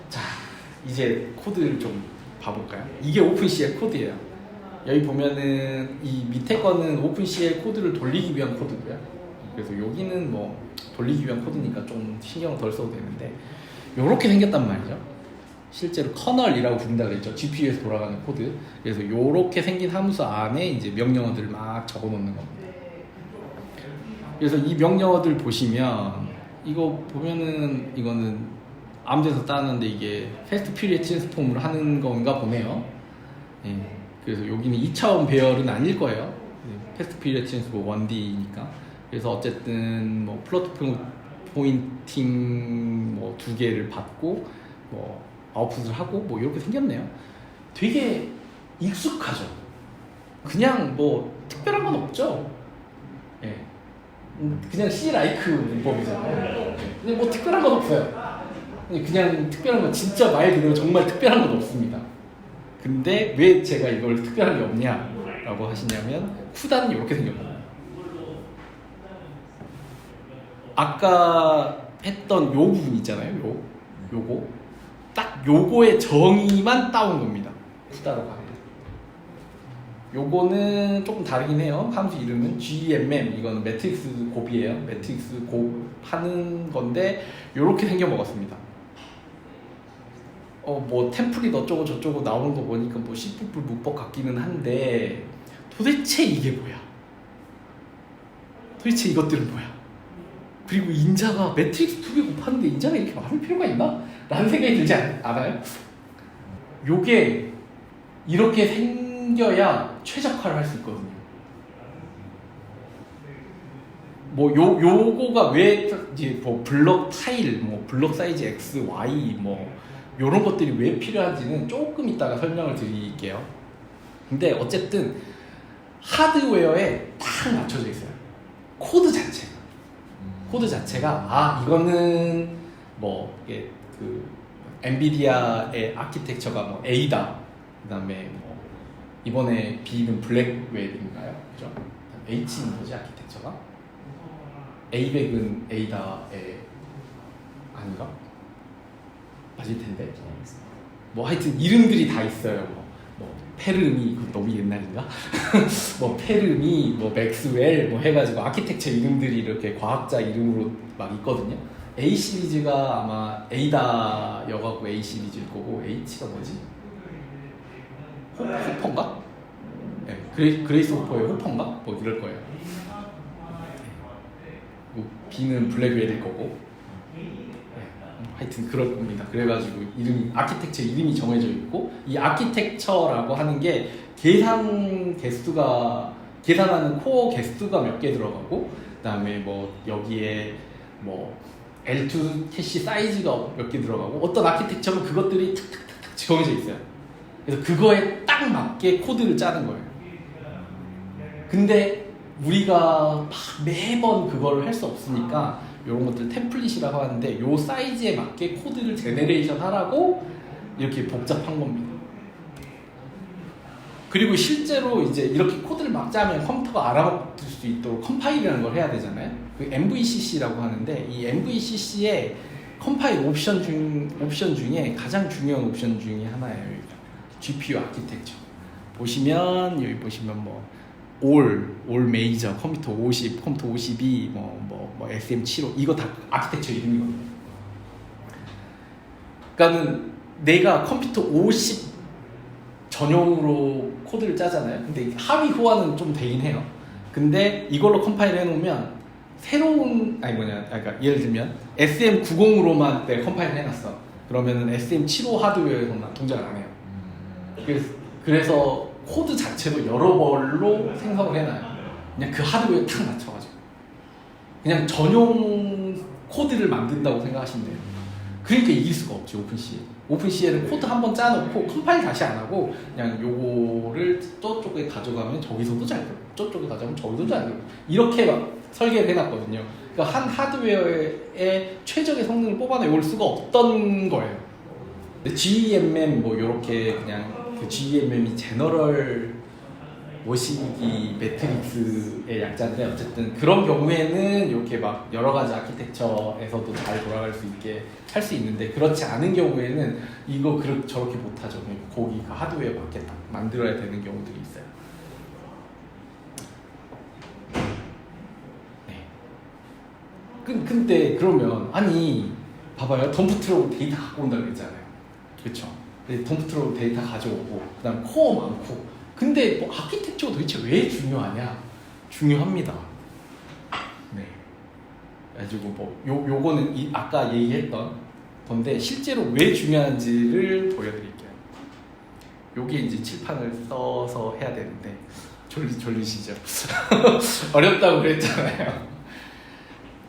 자, 이제 코드를 좀 봐볼까요? 이게 오픈CL 코드예요. 여기 보면은 이 밑에 거는 오픈CL 코드를 돌리기 위한 코드고요. 그래서 여기는 뭐 돌리기 위한 코드니까 좀 신경을 덜 써도 되는데, 요렇게 생겼단 말이죠. 실제로 커널이라고 부른다 그랬죠. GPU에서 돌아가는 코드. 그래서 요렇게 생긴 함수 안에 이제 명령어들을 막 적어 놓는 겁니다. 그래서 이 명령어들 보시면, 이거 보면은 이거는 아무 데서 따는데 이게 패스트 퓨리에 트랜스폼을 하는 건가 보네요. 예, 그래서 여기는 2차원 배열은 아닐 거예요. 패스트 퓨리에 트랜스폼 1D니까. 그래서 어쨌든 뭐 플로트 포인팅 뭐 2개를 받고 뭐 아웃풋을 하고 뭐 이렇게 생겼네요. 되게 익숙하죠. 그냥 뭐 특별한 건 없죠. 예. 그냥 C-like 문법이잖아요. 그냥 뭐 특별한 건 없어요. 그냥 특별한 건 진짜 말 그대로 정말 특별한 건 없습니다. 근데 왜 제가 이걸 특별한 게 없냐라고 하시냐면, 쿠다는 이렇게 생겼거든요. 아까 했던 요 부분 있잖아요. 요거 딱 요거의 정의만 따온 겁니다. 푸다로 가면. 요거는 조금 다르긴 해요. 함수 이름은 GMM. 이거는 매트릭스 곱이에요. 매트릭스 곱 하는 건데 요렇게 생겨 먹었습니다. 뭐 템플릿 어쩌고 저쩌고 나오는 거 보니까 뭐 C++ 문법 같기는 한데 도대체 이게 뭐야? 도대체 이것들은 뭐야? 그리고 인자가 매트릭스 2개 곱하는데 인자가 이렇게 많을 필요가 있나? 라는 생각이 들지 않아요? 요게 이렇게 생겨야 최적화를 할 수 있거든요. 뭐 요거가 왜 이제 뭐 블럭 타일, 뭐 블럭 사이즈 X, Y 뭐 요런 것들이 왜 필요한지는 조금 이따가 설명을 드릴게요. 근데 어쨌든 하드웨어에 딱 맞춰져 있어요. 코드 자체가 이거는 뭐 이게 그 엔비디아의 아키텍처가 뭐 A다. 그다음에 뭐 이번에 B는 블랙웰인가요? 그죠? H는 뭐지 아키텍처가? A100은 A다의 아닌가? 맞을 텐데. 뭐 하여튼 이름들이 다 있어요. 뭐 페르미, 그거 너무 옛날인가? 뭐 페르미, 뭐 맥스웰 뭐 해가지고 아키텍처 이름들이 이렇게 과학자 이름으로 막 있거든요. A 시리즈가 아마 A다여가고 A 시리즈일 거고 H가 뭐지? 호퍼인가? 네, 그레이스 호퍼의 호퍼인가? 뭐 이럴 거예요. B는 블랙웰일 거고. 하여튼 그럴 겁니다. 그래가지고 이름이 아키텍처 이름이 정해져 있고 이 아키텍처라고 하는 게 계산하는 코어 개수가 몇 개 들어가고 그다음에 뭐 여기에 뭐 L2 캐시 사이즈가 몇 개 들어가고 어떤 아키텍처는 그것들이 탁탁탁탁 정해져 있어요. 그래서 그거에 딱 맞게 코드를 짜는 거예요. 근데 우리가 매번 그걸 할 수 없으니까 이런 것들 템플릿이라고 하는데 요 사이즈에 맞게 코드를 제네레이션 하라고 이렇게 복잡한 겁니다. 그리고 실제로 이제 이렇게 코드를 막 짜면 컴퓨터가 알아볼 수 있도록 컴파일이라는 걸 해야 되잖아요. 그 MVCC라고 하는데 이 MVCC의 컴파일 옵션 중에 가장 중요한 옵션 중에 하나예요. GPU 아키텍처. 보시면 여기 보시면 뭐 올 메이저, 컴퓨터 50, 컴퓨터 52, 뭐 SM75 이거 다 아키텍처 이름이거든요. 그러니까는 내가 컴퓨터 50 전용으로 코드를 짜잖아요. 근데 하위 호환은 좀 되긴 해요. 근데 이걸로 컴파일 해놓으면 새로운 그러니까 예를 들면 SM90으로만 내가 컴파일 해놨어. 그러면은 SM75 하드웨어에서는 동작을 안 해요. 그래서 코드 자체도 여러 벌로 생성을 해놔요. 그냥 그 하드웨어에 탁 맞춰가지고 그냥 전용 코드를 만든다고 생각하시면 돼요. 그러니까 이길 수가 없지. 오픈CL은 코드 한번 짜놓고 컴파일 다시 안 하고 그냥 요거를 저쪽에 가져가면 저기서도 잘 되고 저쪽에 가져가면 저기서도 잘 되고 이렇게 막 설계를 해놨거든요. 그러니까 한 하드웨어의 최적의 성능을 뽑아낼 수가 없던 거예요. GMM 뭐 요렇게 그냥 그 GMM이 제너럴 워시기 매트릭스의 약자인데 어쨌든 그런 경우에는 이렇게 막 여러 가지 아키텍처에서도 잘 돌아갈 수 있게 할 수 있는데 그렇지 않은 경우에는 이거 저렇게 못하죠. 거기 그 하드웨어 맞게 딱 만들어야 되는 경우들이 있어요. 네. 근데 그러면 아니 봐봐요. 덤프트럭으로 데이터 갖고 온다고 그랬잖아요. 그렇죠? 덤프트럭으로 데이터 가져오고 그다음 코어 많고 근데 뭐 아키텍처가 도대체 왜 중요하냐? 중요합니다. 네. 그래가지고 뭐 요거는 아까 얘기했던 건데 실제로 왜 중요한지를 보여드릴게요. 요게 이제 칠판을 써서 해야 되는데 졸리시죠? 어렵다고 그랬잖아요.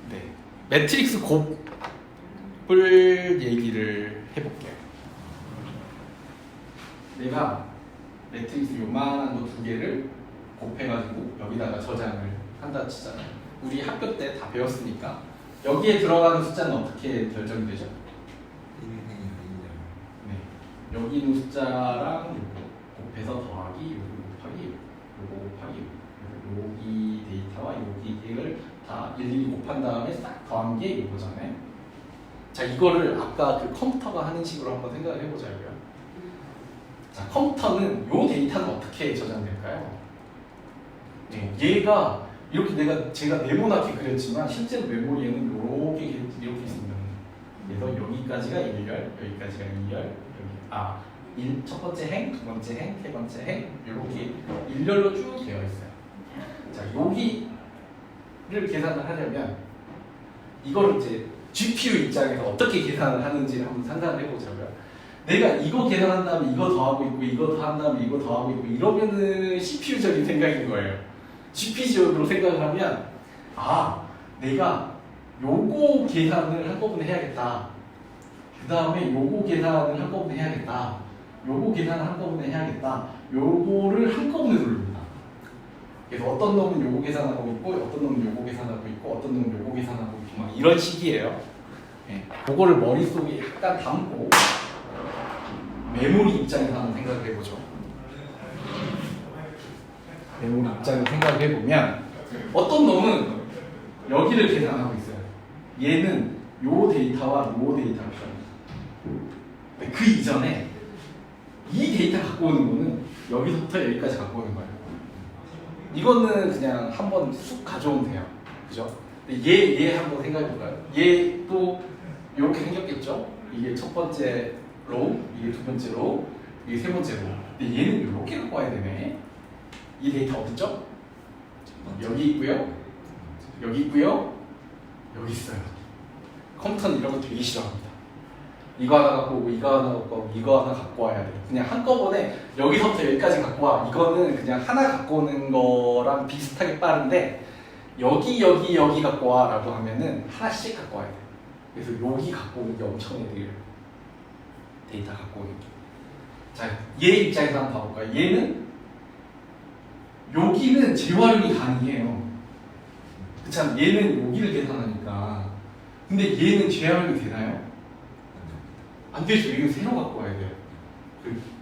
네. 매트릭스 곱을 얘기를 해볼게요. 내가 매트릭스 요만한 거 2개를 곱해가지고 여기다가 저장을 한다 치잖아요. 우리 학교 때 다 배웠으니까 여기에 들어가는 숫자는 어떻게 결정이 되죠? 네. 여기 있는 숫자랑 요거 곱해서 더하기 요거 곱하기 요거 곱하기 여기 데이터와 여기를 다 일일이 곱한 다음에 싹 더한 게 요거잖아요. 자 이거를 아까 그 컴퓨터가 하는 식으로 한번 생각을 해보자고요. 자, 컴퓨터는 요 데이터는 어떻게 저장될까요? 네, 얘가 이렇게 제가 네모나게 그렸지만 실제로 메모리에는 이렇게 있습니다. 그래서 여기까지가 1열, 여기까지가 2열, 첫 번째 행, 두 번째 행, 세 번째 행 이렇게 일렬로 쭉 되어 있어요. 자, 여기를 계산을 하려면 이거를 이제 GPU 입장에서 어떻게 계산을 하는지를 한번 상상을 해보자고요. 내가 이거 계산한 다음에 이거 더하고 있고 이거 더한 다음에 이거 더하고 있고 이러면은 CPU적인 생각인 거예요. GPU적으로 생각을 하면 내가 요거 계산을 한꺼번에 해야겠다. 그 다음에 요거 계산을 한꺼번에 해야겠다. 요거 계산을 한꺼번에 해야겠다. 요거를 한꺼번에 돌립니다. 그래서 어떤 놈은 요거 계산하고 있고 어떤 놈은 요거 계산하고 있고 어떤 놈은 요거 계산하고 있고 막 이런 식이에요. 네. 그거를 머릿속에 약간 담고 메모리 입장에서 한번 생각을 해보죠. 메모리 입장에서 생각을 해보면 어떤 놈은 여기를 계산하고 있어요. 얘는 요 데이터와 요 데이터를 필요합니다. 그 이전에 이 데이터 갖고 오는 거는 여기서부터 여기까지 갖고 오는 거예요. 이거는 그냥 한번 쑥 가져오면 돼요. 그죠? 얘 한번 생각해볼까요? 얘도 이렇게 생겼겠죠? 이게 첫 번째 로우, 이게 두 번째 로우, 이게 세 번째 로우. 근데 얘는 이렇게 갖고 와야 되네. 이 데이터 어딨죠? 여기 있고요. 여기 있고요. 여기 있어요. 컴퓨터는 이런 거 되게 싫어합니다. 이거 하나 갖고 오고 이거 하나 갖고 오고 이거 하나 갖고 와야 돼요. 그냥 한꺼번에 여기서부터 여기까지 갖고 와. 이거는 그냥 하나 갖고 오는 거랑 비슷하게 빠른데 여기 갖고 와 라고 하면은 하나씩 갖고 와야 돼요. 그래서 여기 갖고 오는 게 엄청 애들이에요. 데이터 갖고 오는 게. 자, 얘 입장에서 한번 봐볼까요? 얘는 여기는 재활용이 가능해요. 참 얘는 여기를 계산하니까. 근데 얘는 재활용이 되나요? 안 되죠. 이거 새로 갖고 와야 돼요.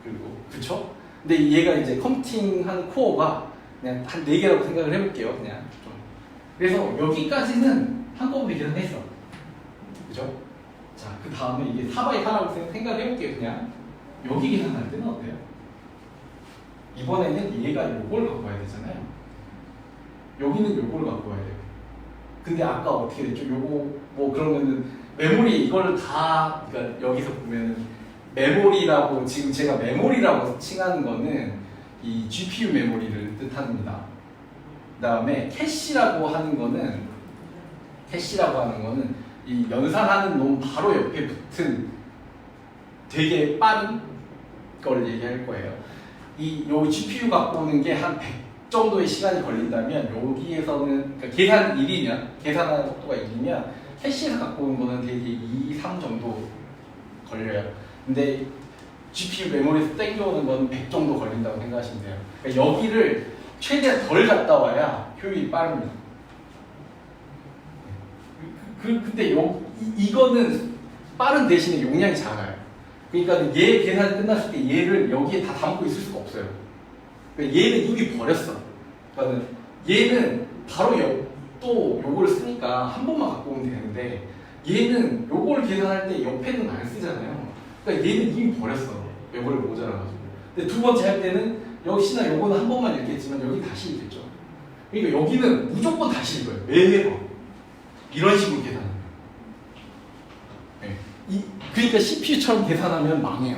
그리고 그쵸? 근데 얘가 이제 컴퓨팅하는 코어가 그냥 한 4개라고 생각을 해볼게요. 그냥 좀. 그래서 여기까지는 한꺼번에 계산했어. 그죠? 자, 그 다음에 이게 4x4라고 생각해볼게요. 그냥 여기 계산할 때는 어때요? 이번에는 얘가 요걸 갖고 와야 되잖아요. 여기는 요걸 갖고 와야 돼요. 근데 아까 어떻게 됐죠? 요거 그러면은 메모리 이걸 다 그러니까 여기서 보면은 메모리라고 지금 제가 메모리라고 칭하는 거는 이 GPU 메모리를 뜻합니다. 그다음에 캐시라고 하는 거는 이 연산하는 놈 바로 옆에 붙은 되게 빠른 걸 얘기할 거예요. 요 GPU 갖고 오는 게 한 100 정도의 시간이 걸린다면 여기에서는 그러니까 계산하는 속도가 1이면 캐시에서 갖고 오는 거는 되게 2, 3 정도 걸려요. 근데 GPU 메모리에서 땡겨오는 건 100 정도 걸린다고 생각하시면 돼요. 그러니까 여기를 최대한 덜 갔다 와야 효율이 빠릅니다. 근데 이거는 빠른 대신에 용량이 작아요. 그러니까 얘 계산이 끝났을 때 얘를 여기에 다 담고 있을 수가 없어요. 그러니까 얘는 이미 버렸어. 그러니까 얘는 바로 또 요걸 쓰니까 한 번만 갖고 오면 되는데 얘는 요걸 계산할 때 옆에는 안 쓰잖아요. 그러니까 얘는 이미 버렸어. 요걸 모자라가지고. 근데 두 번째 할 때는 역시나 요거는 한 번만 읽겠지만 여기 다시 읽겠죠. 그러니까 여기는 무조건 다시 읽어요. 매번. 이런 식으로 계산합니다. 네. 그러니까 CPU처럼 계산하면 망해요.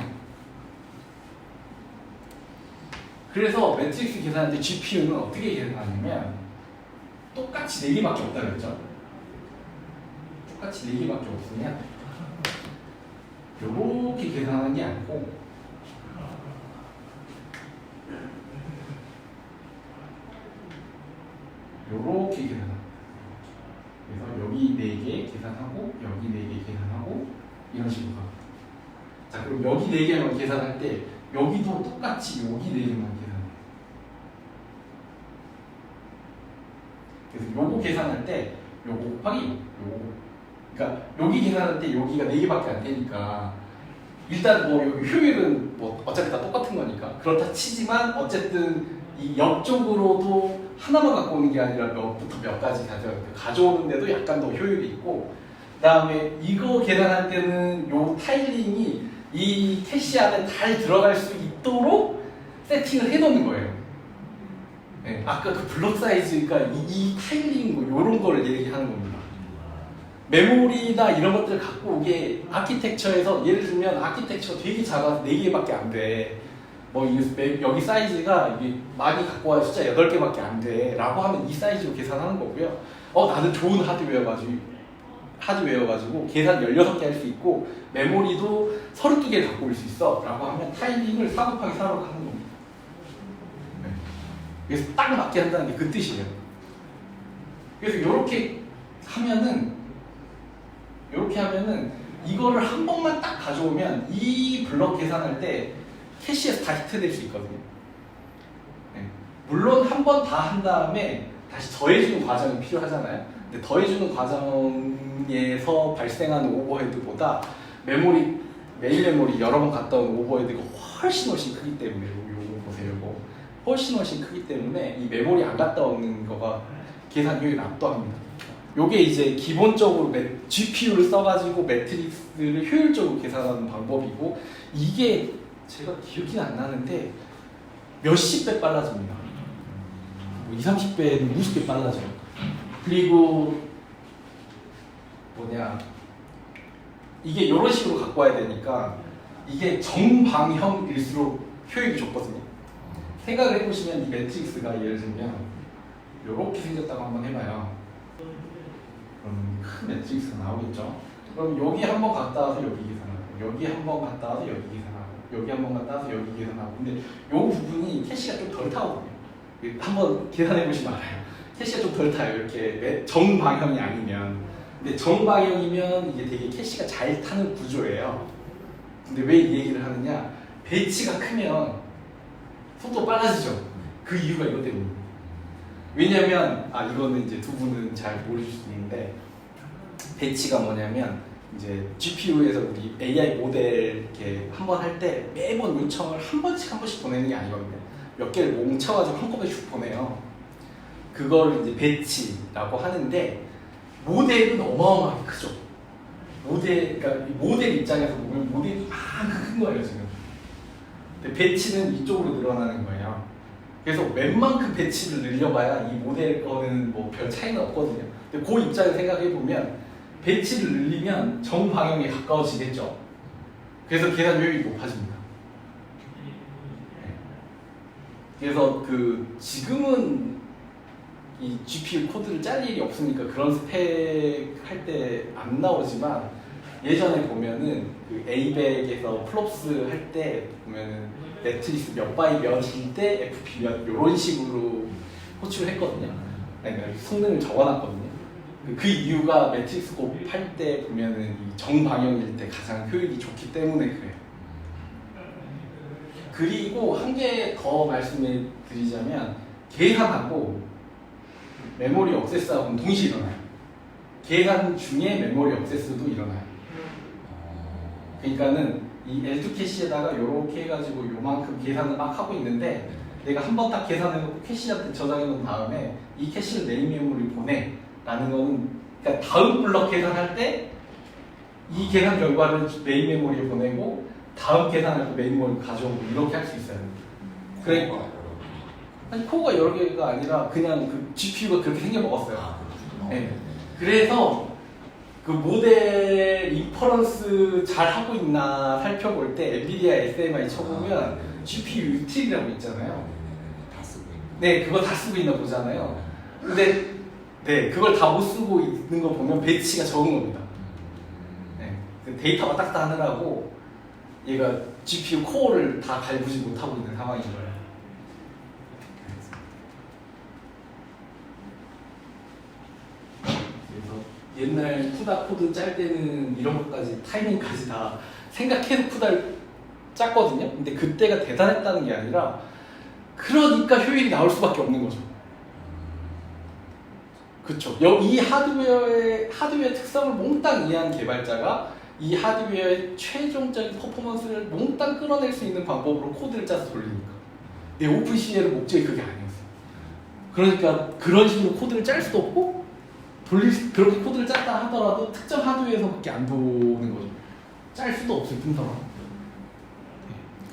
그래서 매트릭스 계산할 때 GPU는 어떻게 계산하냐면 똑같이 4개밖에 없다 그랬죠? 똑같이 4개밖에 없으면 요렇게 계산하는 게 아니고 요렇게 계산합니다. 그래서 여기 4개 계산하고 여기 4개 계산하고 이런 식으로 갑니다. 자, 그럼 여기 4개만 계산할 때 여기도 똑같이 여기 4개만 계산해요. 그래서 요거 계산할 때 요거 곱하기 요거, 그러니까 여기 계산할 때 여기가 4개밖에 안 되니까 일단 뭐 여기 효율은 뭐 어차피 다 똑같은 거니까 그렇다 치지만 어쨌든 이 옆쪽으로도 하나만 갖고 오는 게 아니라 몇부터 몇까지 가져오는데도 약간 더 효율이 있고, 그 다음에 이거 계산할 때는 요 타일링이 이 캐시 안에 잘 들어갈 수 있도록 세팅을 해놓는 거예요. 네, 아까 그 블록 사이즈가 이 타일링 뭐 이런 걸 얘기하는 겁니다. 메모리나 이런 것들을 갖고 오게 아키텍처에서 예를 들면 아키텍처가 되게 작아서 4개밖에 안 돼. 뭐 여기 사이즈가 이게 많이 갖고 와야 숫자 8개밖에 안 돼. 라고 하면 이 사이즈로 계산하는 거고요. 나는 좋은 하드웨어가지고 계산 16개 할 수 있고 메모리도 32개 갖고 올 수 있어. 라고 하면 타일링을 4 곱하기 4로 하는 겁니다. 네. 그래서 딱 맞게 한다는 게 그 뜻이에요. 그래서 이렇게 하면은 이거를 한 번만 딱 가져오면 이 블럭 계산할 때 캐시에서 다 히트될 수 있거든요. 네. 물론 한 번 다 한 다음에 다시 더해주는 과정이 필요하잖아요. 근데 더해주는 과정에서 발생하는 오버헤드보다 메인 메모리 여러 번 갔다 온 오버헤드가 훨씬 크기 때문에 요거 보세요. 이거 훨씬 크기 때문에 이 메모리 안 갔다 오는 거가 계산 효율을 압도합니다. 요게 이제 기본적으로 GPU를 써가지고 매트릭스를 효율적으로 계산하는 방법이고 이게 제가 기억이 안 나는데 몇십 배 빨라집니다. 뭐 20, 30배는 무섭게 빨라져요. 그리고 이게 이런 식으로 갖고 와야 되니까 이게 정방형일수록 효율이 좋거든요. 생각을 해보시면 이 매트릭스가 예를 들면 이렇게 생겼다고 한번 해봐요. 그럼 큰 매트릭스가 나오겠죠. 그럼 여기 한번 갔다 와서 여기 계산하고 여기 한번 갔다 와서 여기 계산하고 여기 한번 갔다 와서 여기 계산하고 근데 이 부분이 캐시가 좀 덜 타거든요. 한번 계산해보시면 알아요. 캐시가 좀 덜 타요. 이렇게 정방형이 아니면. 근데 정방형이면 이게 되게 캐시가 잘 타는 구조예요. 근데 왜 이 얘기를 하느냐? 배치가 크면 속도가 빨라지죠. 그 이유가 이것 때문입니다. 왜냐면 이거는 이제 두 분은 잘 모르실 수 있는데 배치가 뭐냐면 이제 GPU에서 우리 AI 모델 이렇게 한번 할 때 매번 요청을 한 번씩 보내는 게 아니거든요. 몇 개를 뭉쳐가지고 한꺼번에 쭉 보내요. 그걸 이제 배치라고 하는데 모델은 어마어마하게 크죠. 그러니까 모델 입장에서 보면 모델이 큰 거예요 지금. 근데 배치는 이쪽으로 늘어나는 거예요. 그래서 웬만큼 배치를 늘려봐야 이 모델 거는 뭐 별 차이는 없거든요. 근데 그 입장을 생각해 보면 배치를 늘리면 정방향에 가까워지겠죠. 그래서 계산 효율이 높아집니다. 그래서 지금은 이 GPU 코드를 짤 일이 없으니까 그런 스펙 할 때 안 나오지만 예전에 보면은 그 ABEC에서 플롭스 할 때 보면은 매트리스 몇 바이 몇일 때 FP 몇 이런 식으로 호출을 했거든요. 그러니까 성능을 적어놨거든요. 그 이유가 매트릭스 곱할 때 보면은 이 정방향일 때 가장 효율이 좋기 때문에 그래요. 그리고 한 개 더 말씀을 드리자면 계산하고 메모리 억세스하고는 동시에 일어나요. 계산 중에 메모리 억세스도 일어나요. 그러니까는 이 L2 캐시에다가 이렇게 해가지고 요만큼 계산을 막 하고 있는데 내가 한 번 딱 계산해놓고 캐시한테 저장해 놓은 다음에 이 캐시를 메인 메모리에 보내 라는 거는 그러니까 다음 블럭 계산할 때 이 계산 결과를 메인 메모리에 보내고 다음 계산할 때 메인 메모리에 가져오고 이렇게 할 수 있어요. 그러니까 아니 코어가 여러 개가 아니라 그냥 그 GPU가 그렇게 생겨 먹었어요. 네. 그래서 그 모델 인퍼런스 잘 하고 있나 살펴볼 때 엔비디아 SMI 쳐보면 GPU 유틸이라고 있잖아요. 다 쓰고 있는. 네, 그거 다 쓰고 있나 보잖아요. 근데 네, 그걸 다 못 쓰고 있는 거 보면 배치가 적은 겁니다. 네, 데이터 왔다 갔다 하느라고 얘가 GPU 코어를 다 갈구지 못하고 있는 상황인 거예요. 옛날 쿠다 코드 짤 때는 이런 것까지 타이밍까지 다 생각해서 쿠다를 짰거든요. 근데 그때가 대단했다는 게 아니라 그러니까 효율이 나올 수밖에 없는 거죠. 그렇죠. 이 하드웨어의 특성을 몽땅 이해한 개발자가 이 하드웨어의 최종적인 퍼포먼스를 몽땅 끌어낼 수 있는 방법으로 코드를 짜서 돌리니까. 오픈CL의 목적이 그게 아니었어요. 그러니까 그런 식으로 코드를 짤 수도 없고 그렇게 코드를 짰다 하더라도 특정 하드웨어에서밖에 안 도는 거죠. 짤 수도 없어요, 분석은.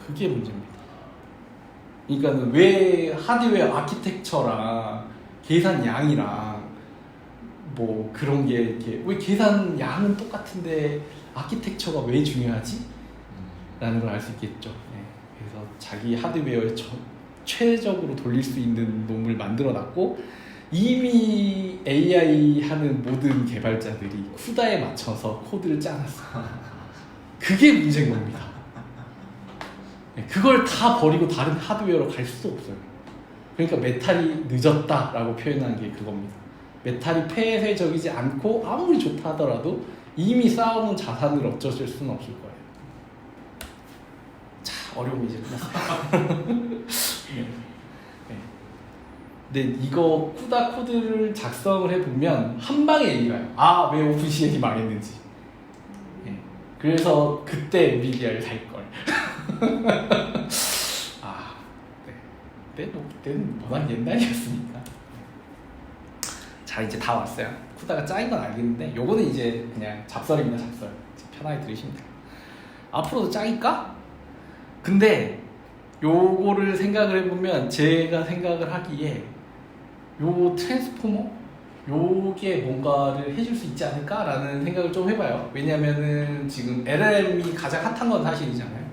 그게 문제입니다. 그러니까 왜 하드웨어 아키텍처랑 계산 양이랑 뭐 그런 게 이렇게 왜 계산 양은 똑같은데 아키텍처가 왜 중요하지? 라는 걸 알 수 있겠죠. 네. 그래서 자기 하드웨어에 최적으로 돌릴 수 있는 놈을 만들어 놨고 이미 AI 하는 모든 개발자들이 쿠다에 맞춰서 코드를 짜놨어요. 그게 문제인 겁니다. 네. 그걸 다 버리고 다른 하드웨어로 갈 수도 없어요. 그러니까 메탈이 늦었다라고 표현한 게 그겁니다. 메탈이 폐쇄적이지 않고 아무리 좋다 하더라도 이미 쌓아놓은 자산을 어쩌실 수는 없을 거예요. 자, 어려움이 이제 끝났어요. 네. 네. 근데 이거 쿠다 코드를 작성을 해보면 한 방에 이해가요. 아, 왜 오픈CL이 망했는지. 네. 그래서 그때 엔비디아를 살걸. 아, 네. 그때는 워낙 옛날이었으니까. 자, 이제 다 왔어요. 쿠다가 짜인 건 알겠는데 요거는 이제 그냥 잡설입니다. 잡설. 편하게 들으시면 돼요. 앞으로도 짜일까? 근데 요거를 생각을 해보면 제가 생각을 하기에 요 트랜스포머? 요게 뭔가를 해줄 수 있지 않을까라는 생각을 좀 해봐요. 왜냐면은 지금 LLM이 가장 핫한 건 사실이잖아요.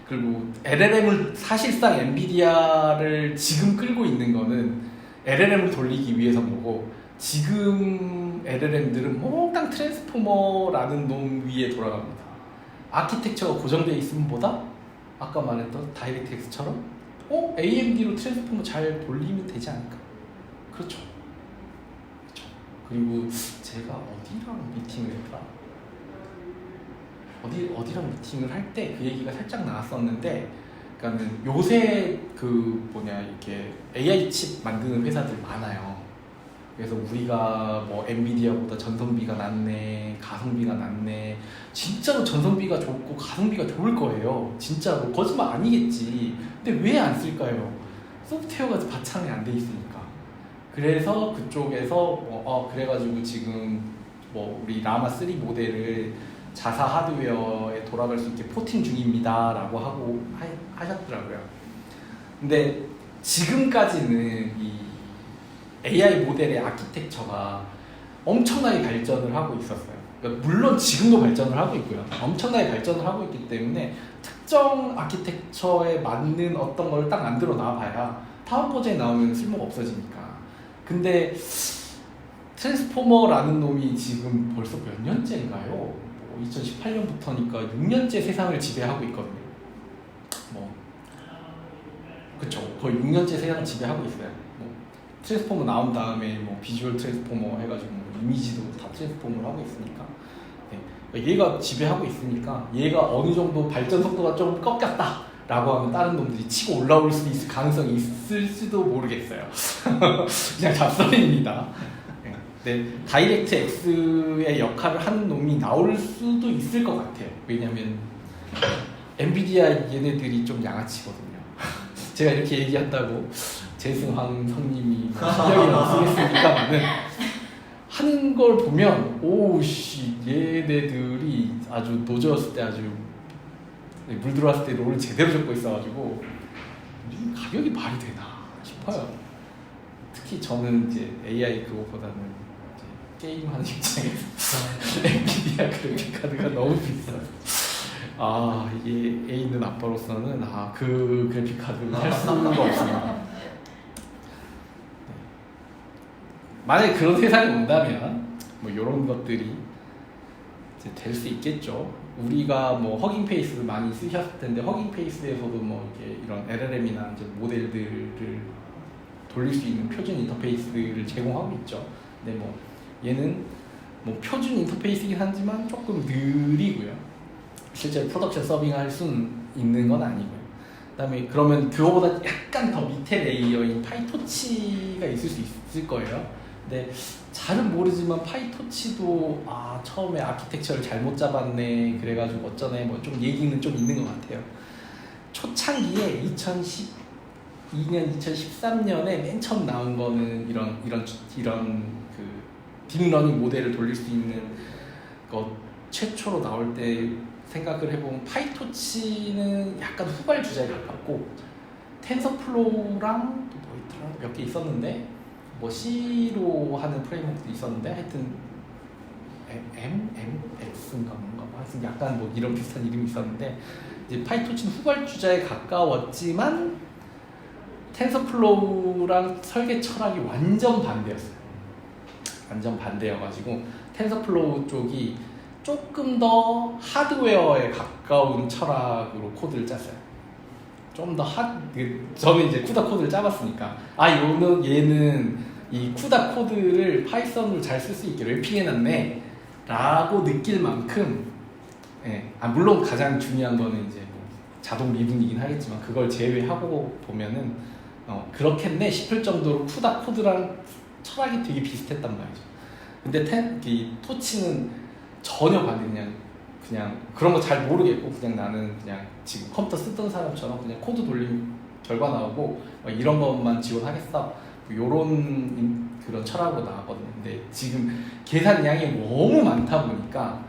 그리고 LLM을 사실상 엔비디아를 지금 끌고 있는 거는 LLM을 돌리기 위해서인 거고 지금 LLM들은 몽땅 트랜스포머라는 놈 위에 돌아갑니다. 아키텍처가 고정되어 있으면 보다 아까 말했던 다이렉트 X처럼 AMD로 트랜스포머 잘 돌리면 되지 않을까? 그렇죠. 그리고 제가 어디랑 미팅을 했더라? 어디랑 미팅을 할 때 그 얘기가 살짝 나왔었는데 그러니까는 요새 이렇게 AI 칩 만드는 회사들 많아요. 그래서 우리가 뭐 엔비디아보다 전성비가 낫네, 가성비가 낫네. 진짜로 전성비가 좋고 가성비가 좋을 거예요. 진짜로. 거짓말 아니겠지. 근데 왜 안 쓸까요? 소프트웨어가 바탕이 안 돼 있으니까. 그래서 그쪽에서 그래가지고 지금 뭐 우리 라마 3 모델을 자사 하드웨어에 돌아갈 수 있게 포팅 중입니다라고 하고 하셨더라고요. 근데 지금까지는 이 AI 모델의 아키텍처가 엄청나게 발전을 하고 있었어요. 그러니까 물론 지금도 발전을 하고 있고요. 엄청나게 발전을 하고 있기 때문에 특정 아키텍처에 맞는 어떤 걸 딱 만들어 놔봐야 다음 버전에 나오면 쓸모가 없어지니까. 근데 트랜스포머라는 놈이 지금 벌써 몇 년째인가요? 2018년부터니까 6년째 세상을 지배하고 있거든요. 그쵸. 거의 6년째 세상을 지배하고 있어요. 트랜스포머 나온 다음에 비주얼 트랜스포머 해가지고 이미지도 다 트랜스포머를 하고 있으니까 네. 얘가 지배하고 있으니까 얘가 어느 정도 발전 속도가 좀 꺾였다 라고 하면 다른 놈들이 치고 올라올 수 있을 가능성이 있을지도 모르겠어요. 그냥 잡설입니다. 네. 다이렉트 X의 역할을 하는 놈이 나올 수도 있을 것 같아요. 왜냐면 엔비디아 얘네들이 좀 양아치거든요. 제가 이렇게 얘기한다고 재승환 성님이 실력이 없으겠습니까만은 하는 걸 보면 오우씨 얘네들이 아주 노저였을 때 아주 물 들어왔을 때 롤을 제대로 잡고 있어가지고 가격이 말이 되나 싶어요. 특히 저는 이제 AI 그거보다는 이제 게임하는 입장에서 엔비디아 그래픽 카드가 너무 비싸요. 이게 애 있는 아빠로서는 그 그래픽 카드를 살 수가 없습니다. 만약에 그런 세상이 온다면 이런 것들이 이제 될 수 있겠죠. 우리가 허깅페이스 많이 쓰셨을 텐데 허깅페이스에서도 이렇게 이런 LLM이나 이제 모델들을 돌릴 수 있는 표준 인터페이스를 제공하고 있죠. 근데 얘는 표준 인터페이스이긴 하지만 조금 느리고요. 실제로 프로덕션 서빙할 수는 있는 건 아니고요. 그다음에 그러면 그거보다 약간 더 밑에 레이어인 파이토치가 있을 수 있을 거예요. 근데 잘은 모르지만 파이토치도 처음에 아키텍처를 잘못 잡았네 그래가지고 어쩌네 좀 얘기는 좀 있는 것 같아요. 초창기에 2012년, 2013년에 맨 처음 나온 거는 이런 그 딥러닝 모델을 돌릴 수 있는 것 최초로 나올 때 생각을 해보면 파이토치는 약간 후발주자에 가깝고 텐서플로우랑 또 뭐 있더라 몇 개 있었는데 뭐 C로 하는 프레임워크도 있었는데 하여튼 MX인가 뭔가 하여튼 약간 뭐 이런 비슷한 이름이 있었는데 이제 파이토치는 후발주자에 가까웠지만 텐서플로우랑 설계 철학이 완전 반대였어요. 완전 반대여가지고 텐서플로우 쪽이 조금 더 하드웨어에 가까운 철학으로 코드를 짰어요. 좀 더 저는 이제 쿠다 코드를 짜봤으니까 얘는 이 쿠다 코드를 파이썬으로 잘 쓸 수 있게 랩핑해놨네 라고 느낄 만큼 물론 가장 중요한 거는 이제 뭐 자동 리븐이긴 하겠지만 그걸 제외하고 보면은 그렇겠네 싶을 정도로 쿠다 코드랑 철학이 되게 비슷했단 말이죠. 근데 이 토치는 전혀 반대. 그냥 그런 거 잘 모르겠고 그냥 나는 그냥 지금 컴퓨터 쓰던 사람처럼 그냥 코드 돌리면 결과 나오고 이런 것만 지원하겠어 요런 그런 철학으로 나왔거든요. 근데 지금 계산량이 너무 많다 보니까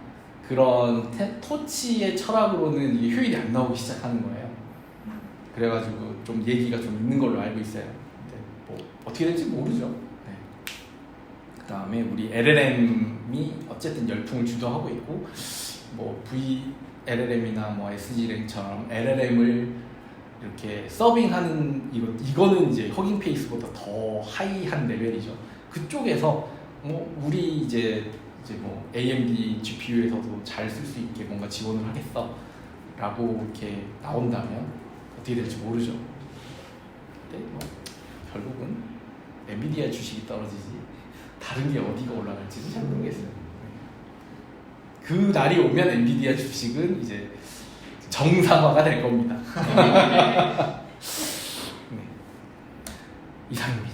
그런 토치의 철학으로는 이게 효율이 안 나오기 시작하는 거예요. 그래가지고 좀 얘기가 좀 있는 걸로 알고 있어요. 근데 뭐 어떻게 될지 모르죠. 네. 그 다음에 우리 LLM이 어쨌든 열풍을 주도하고 있고 뭐 VLLM이나 뭐 SGLang처럼 LLM을 이렇게 서빙하는 이거는 이제 허깅 페이스보다 더 하이한 레벨이죠. 그쪽에서 뭐 우리 이제 뭐 AMD GPU에서도 잘 쓸 수 있게 뭔가 지원을 하겠어라고 이렇게 나온다면 어떻게 될지 모르죠. 근데 뭐 결국은 엔비디아 주식이 떨어지지 다른 게 어디가 올라갈지는 잘 모르겠어요. 그 날이 오면 엔비디아 주식은 이제 정상화가 될 겁니다. 네. 이상입니다.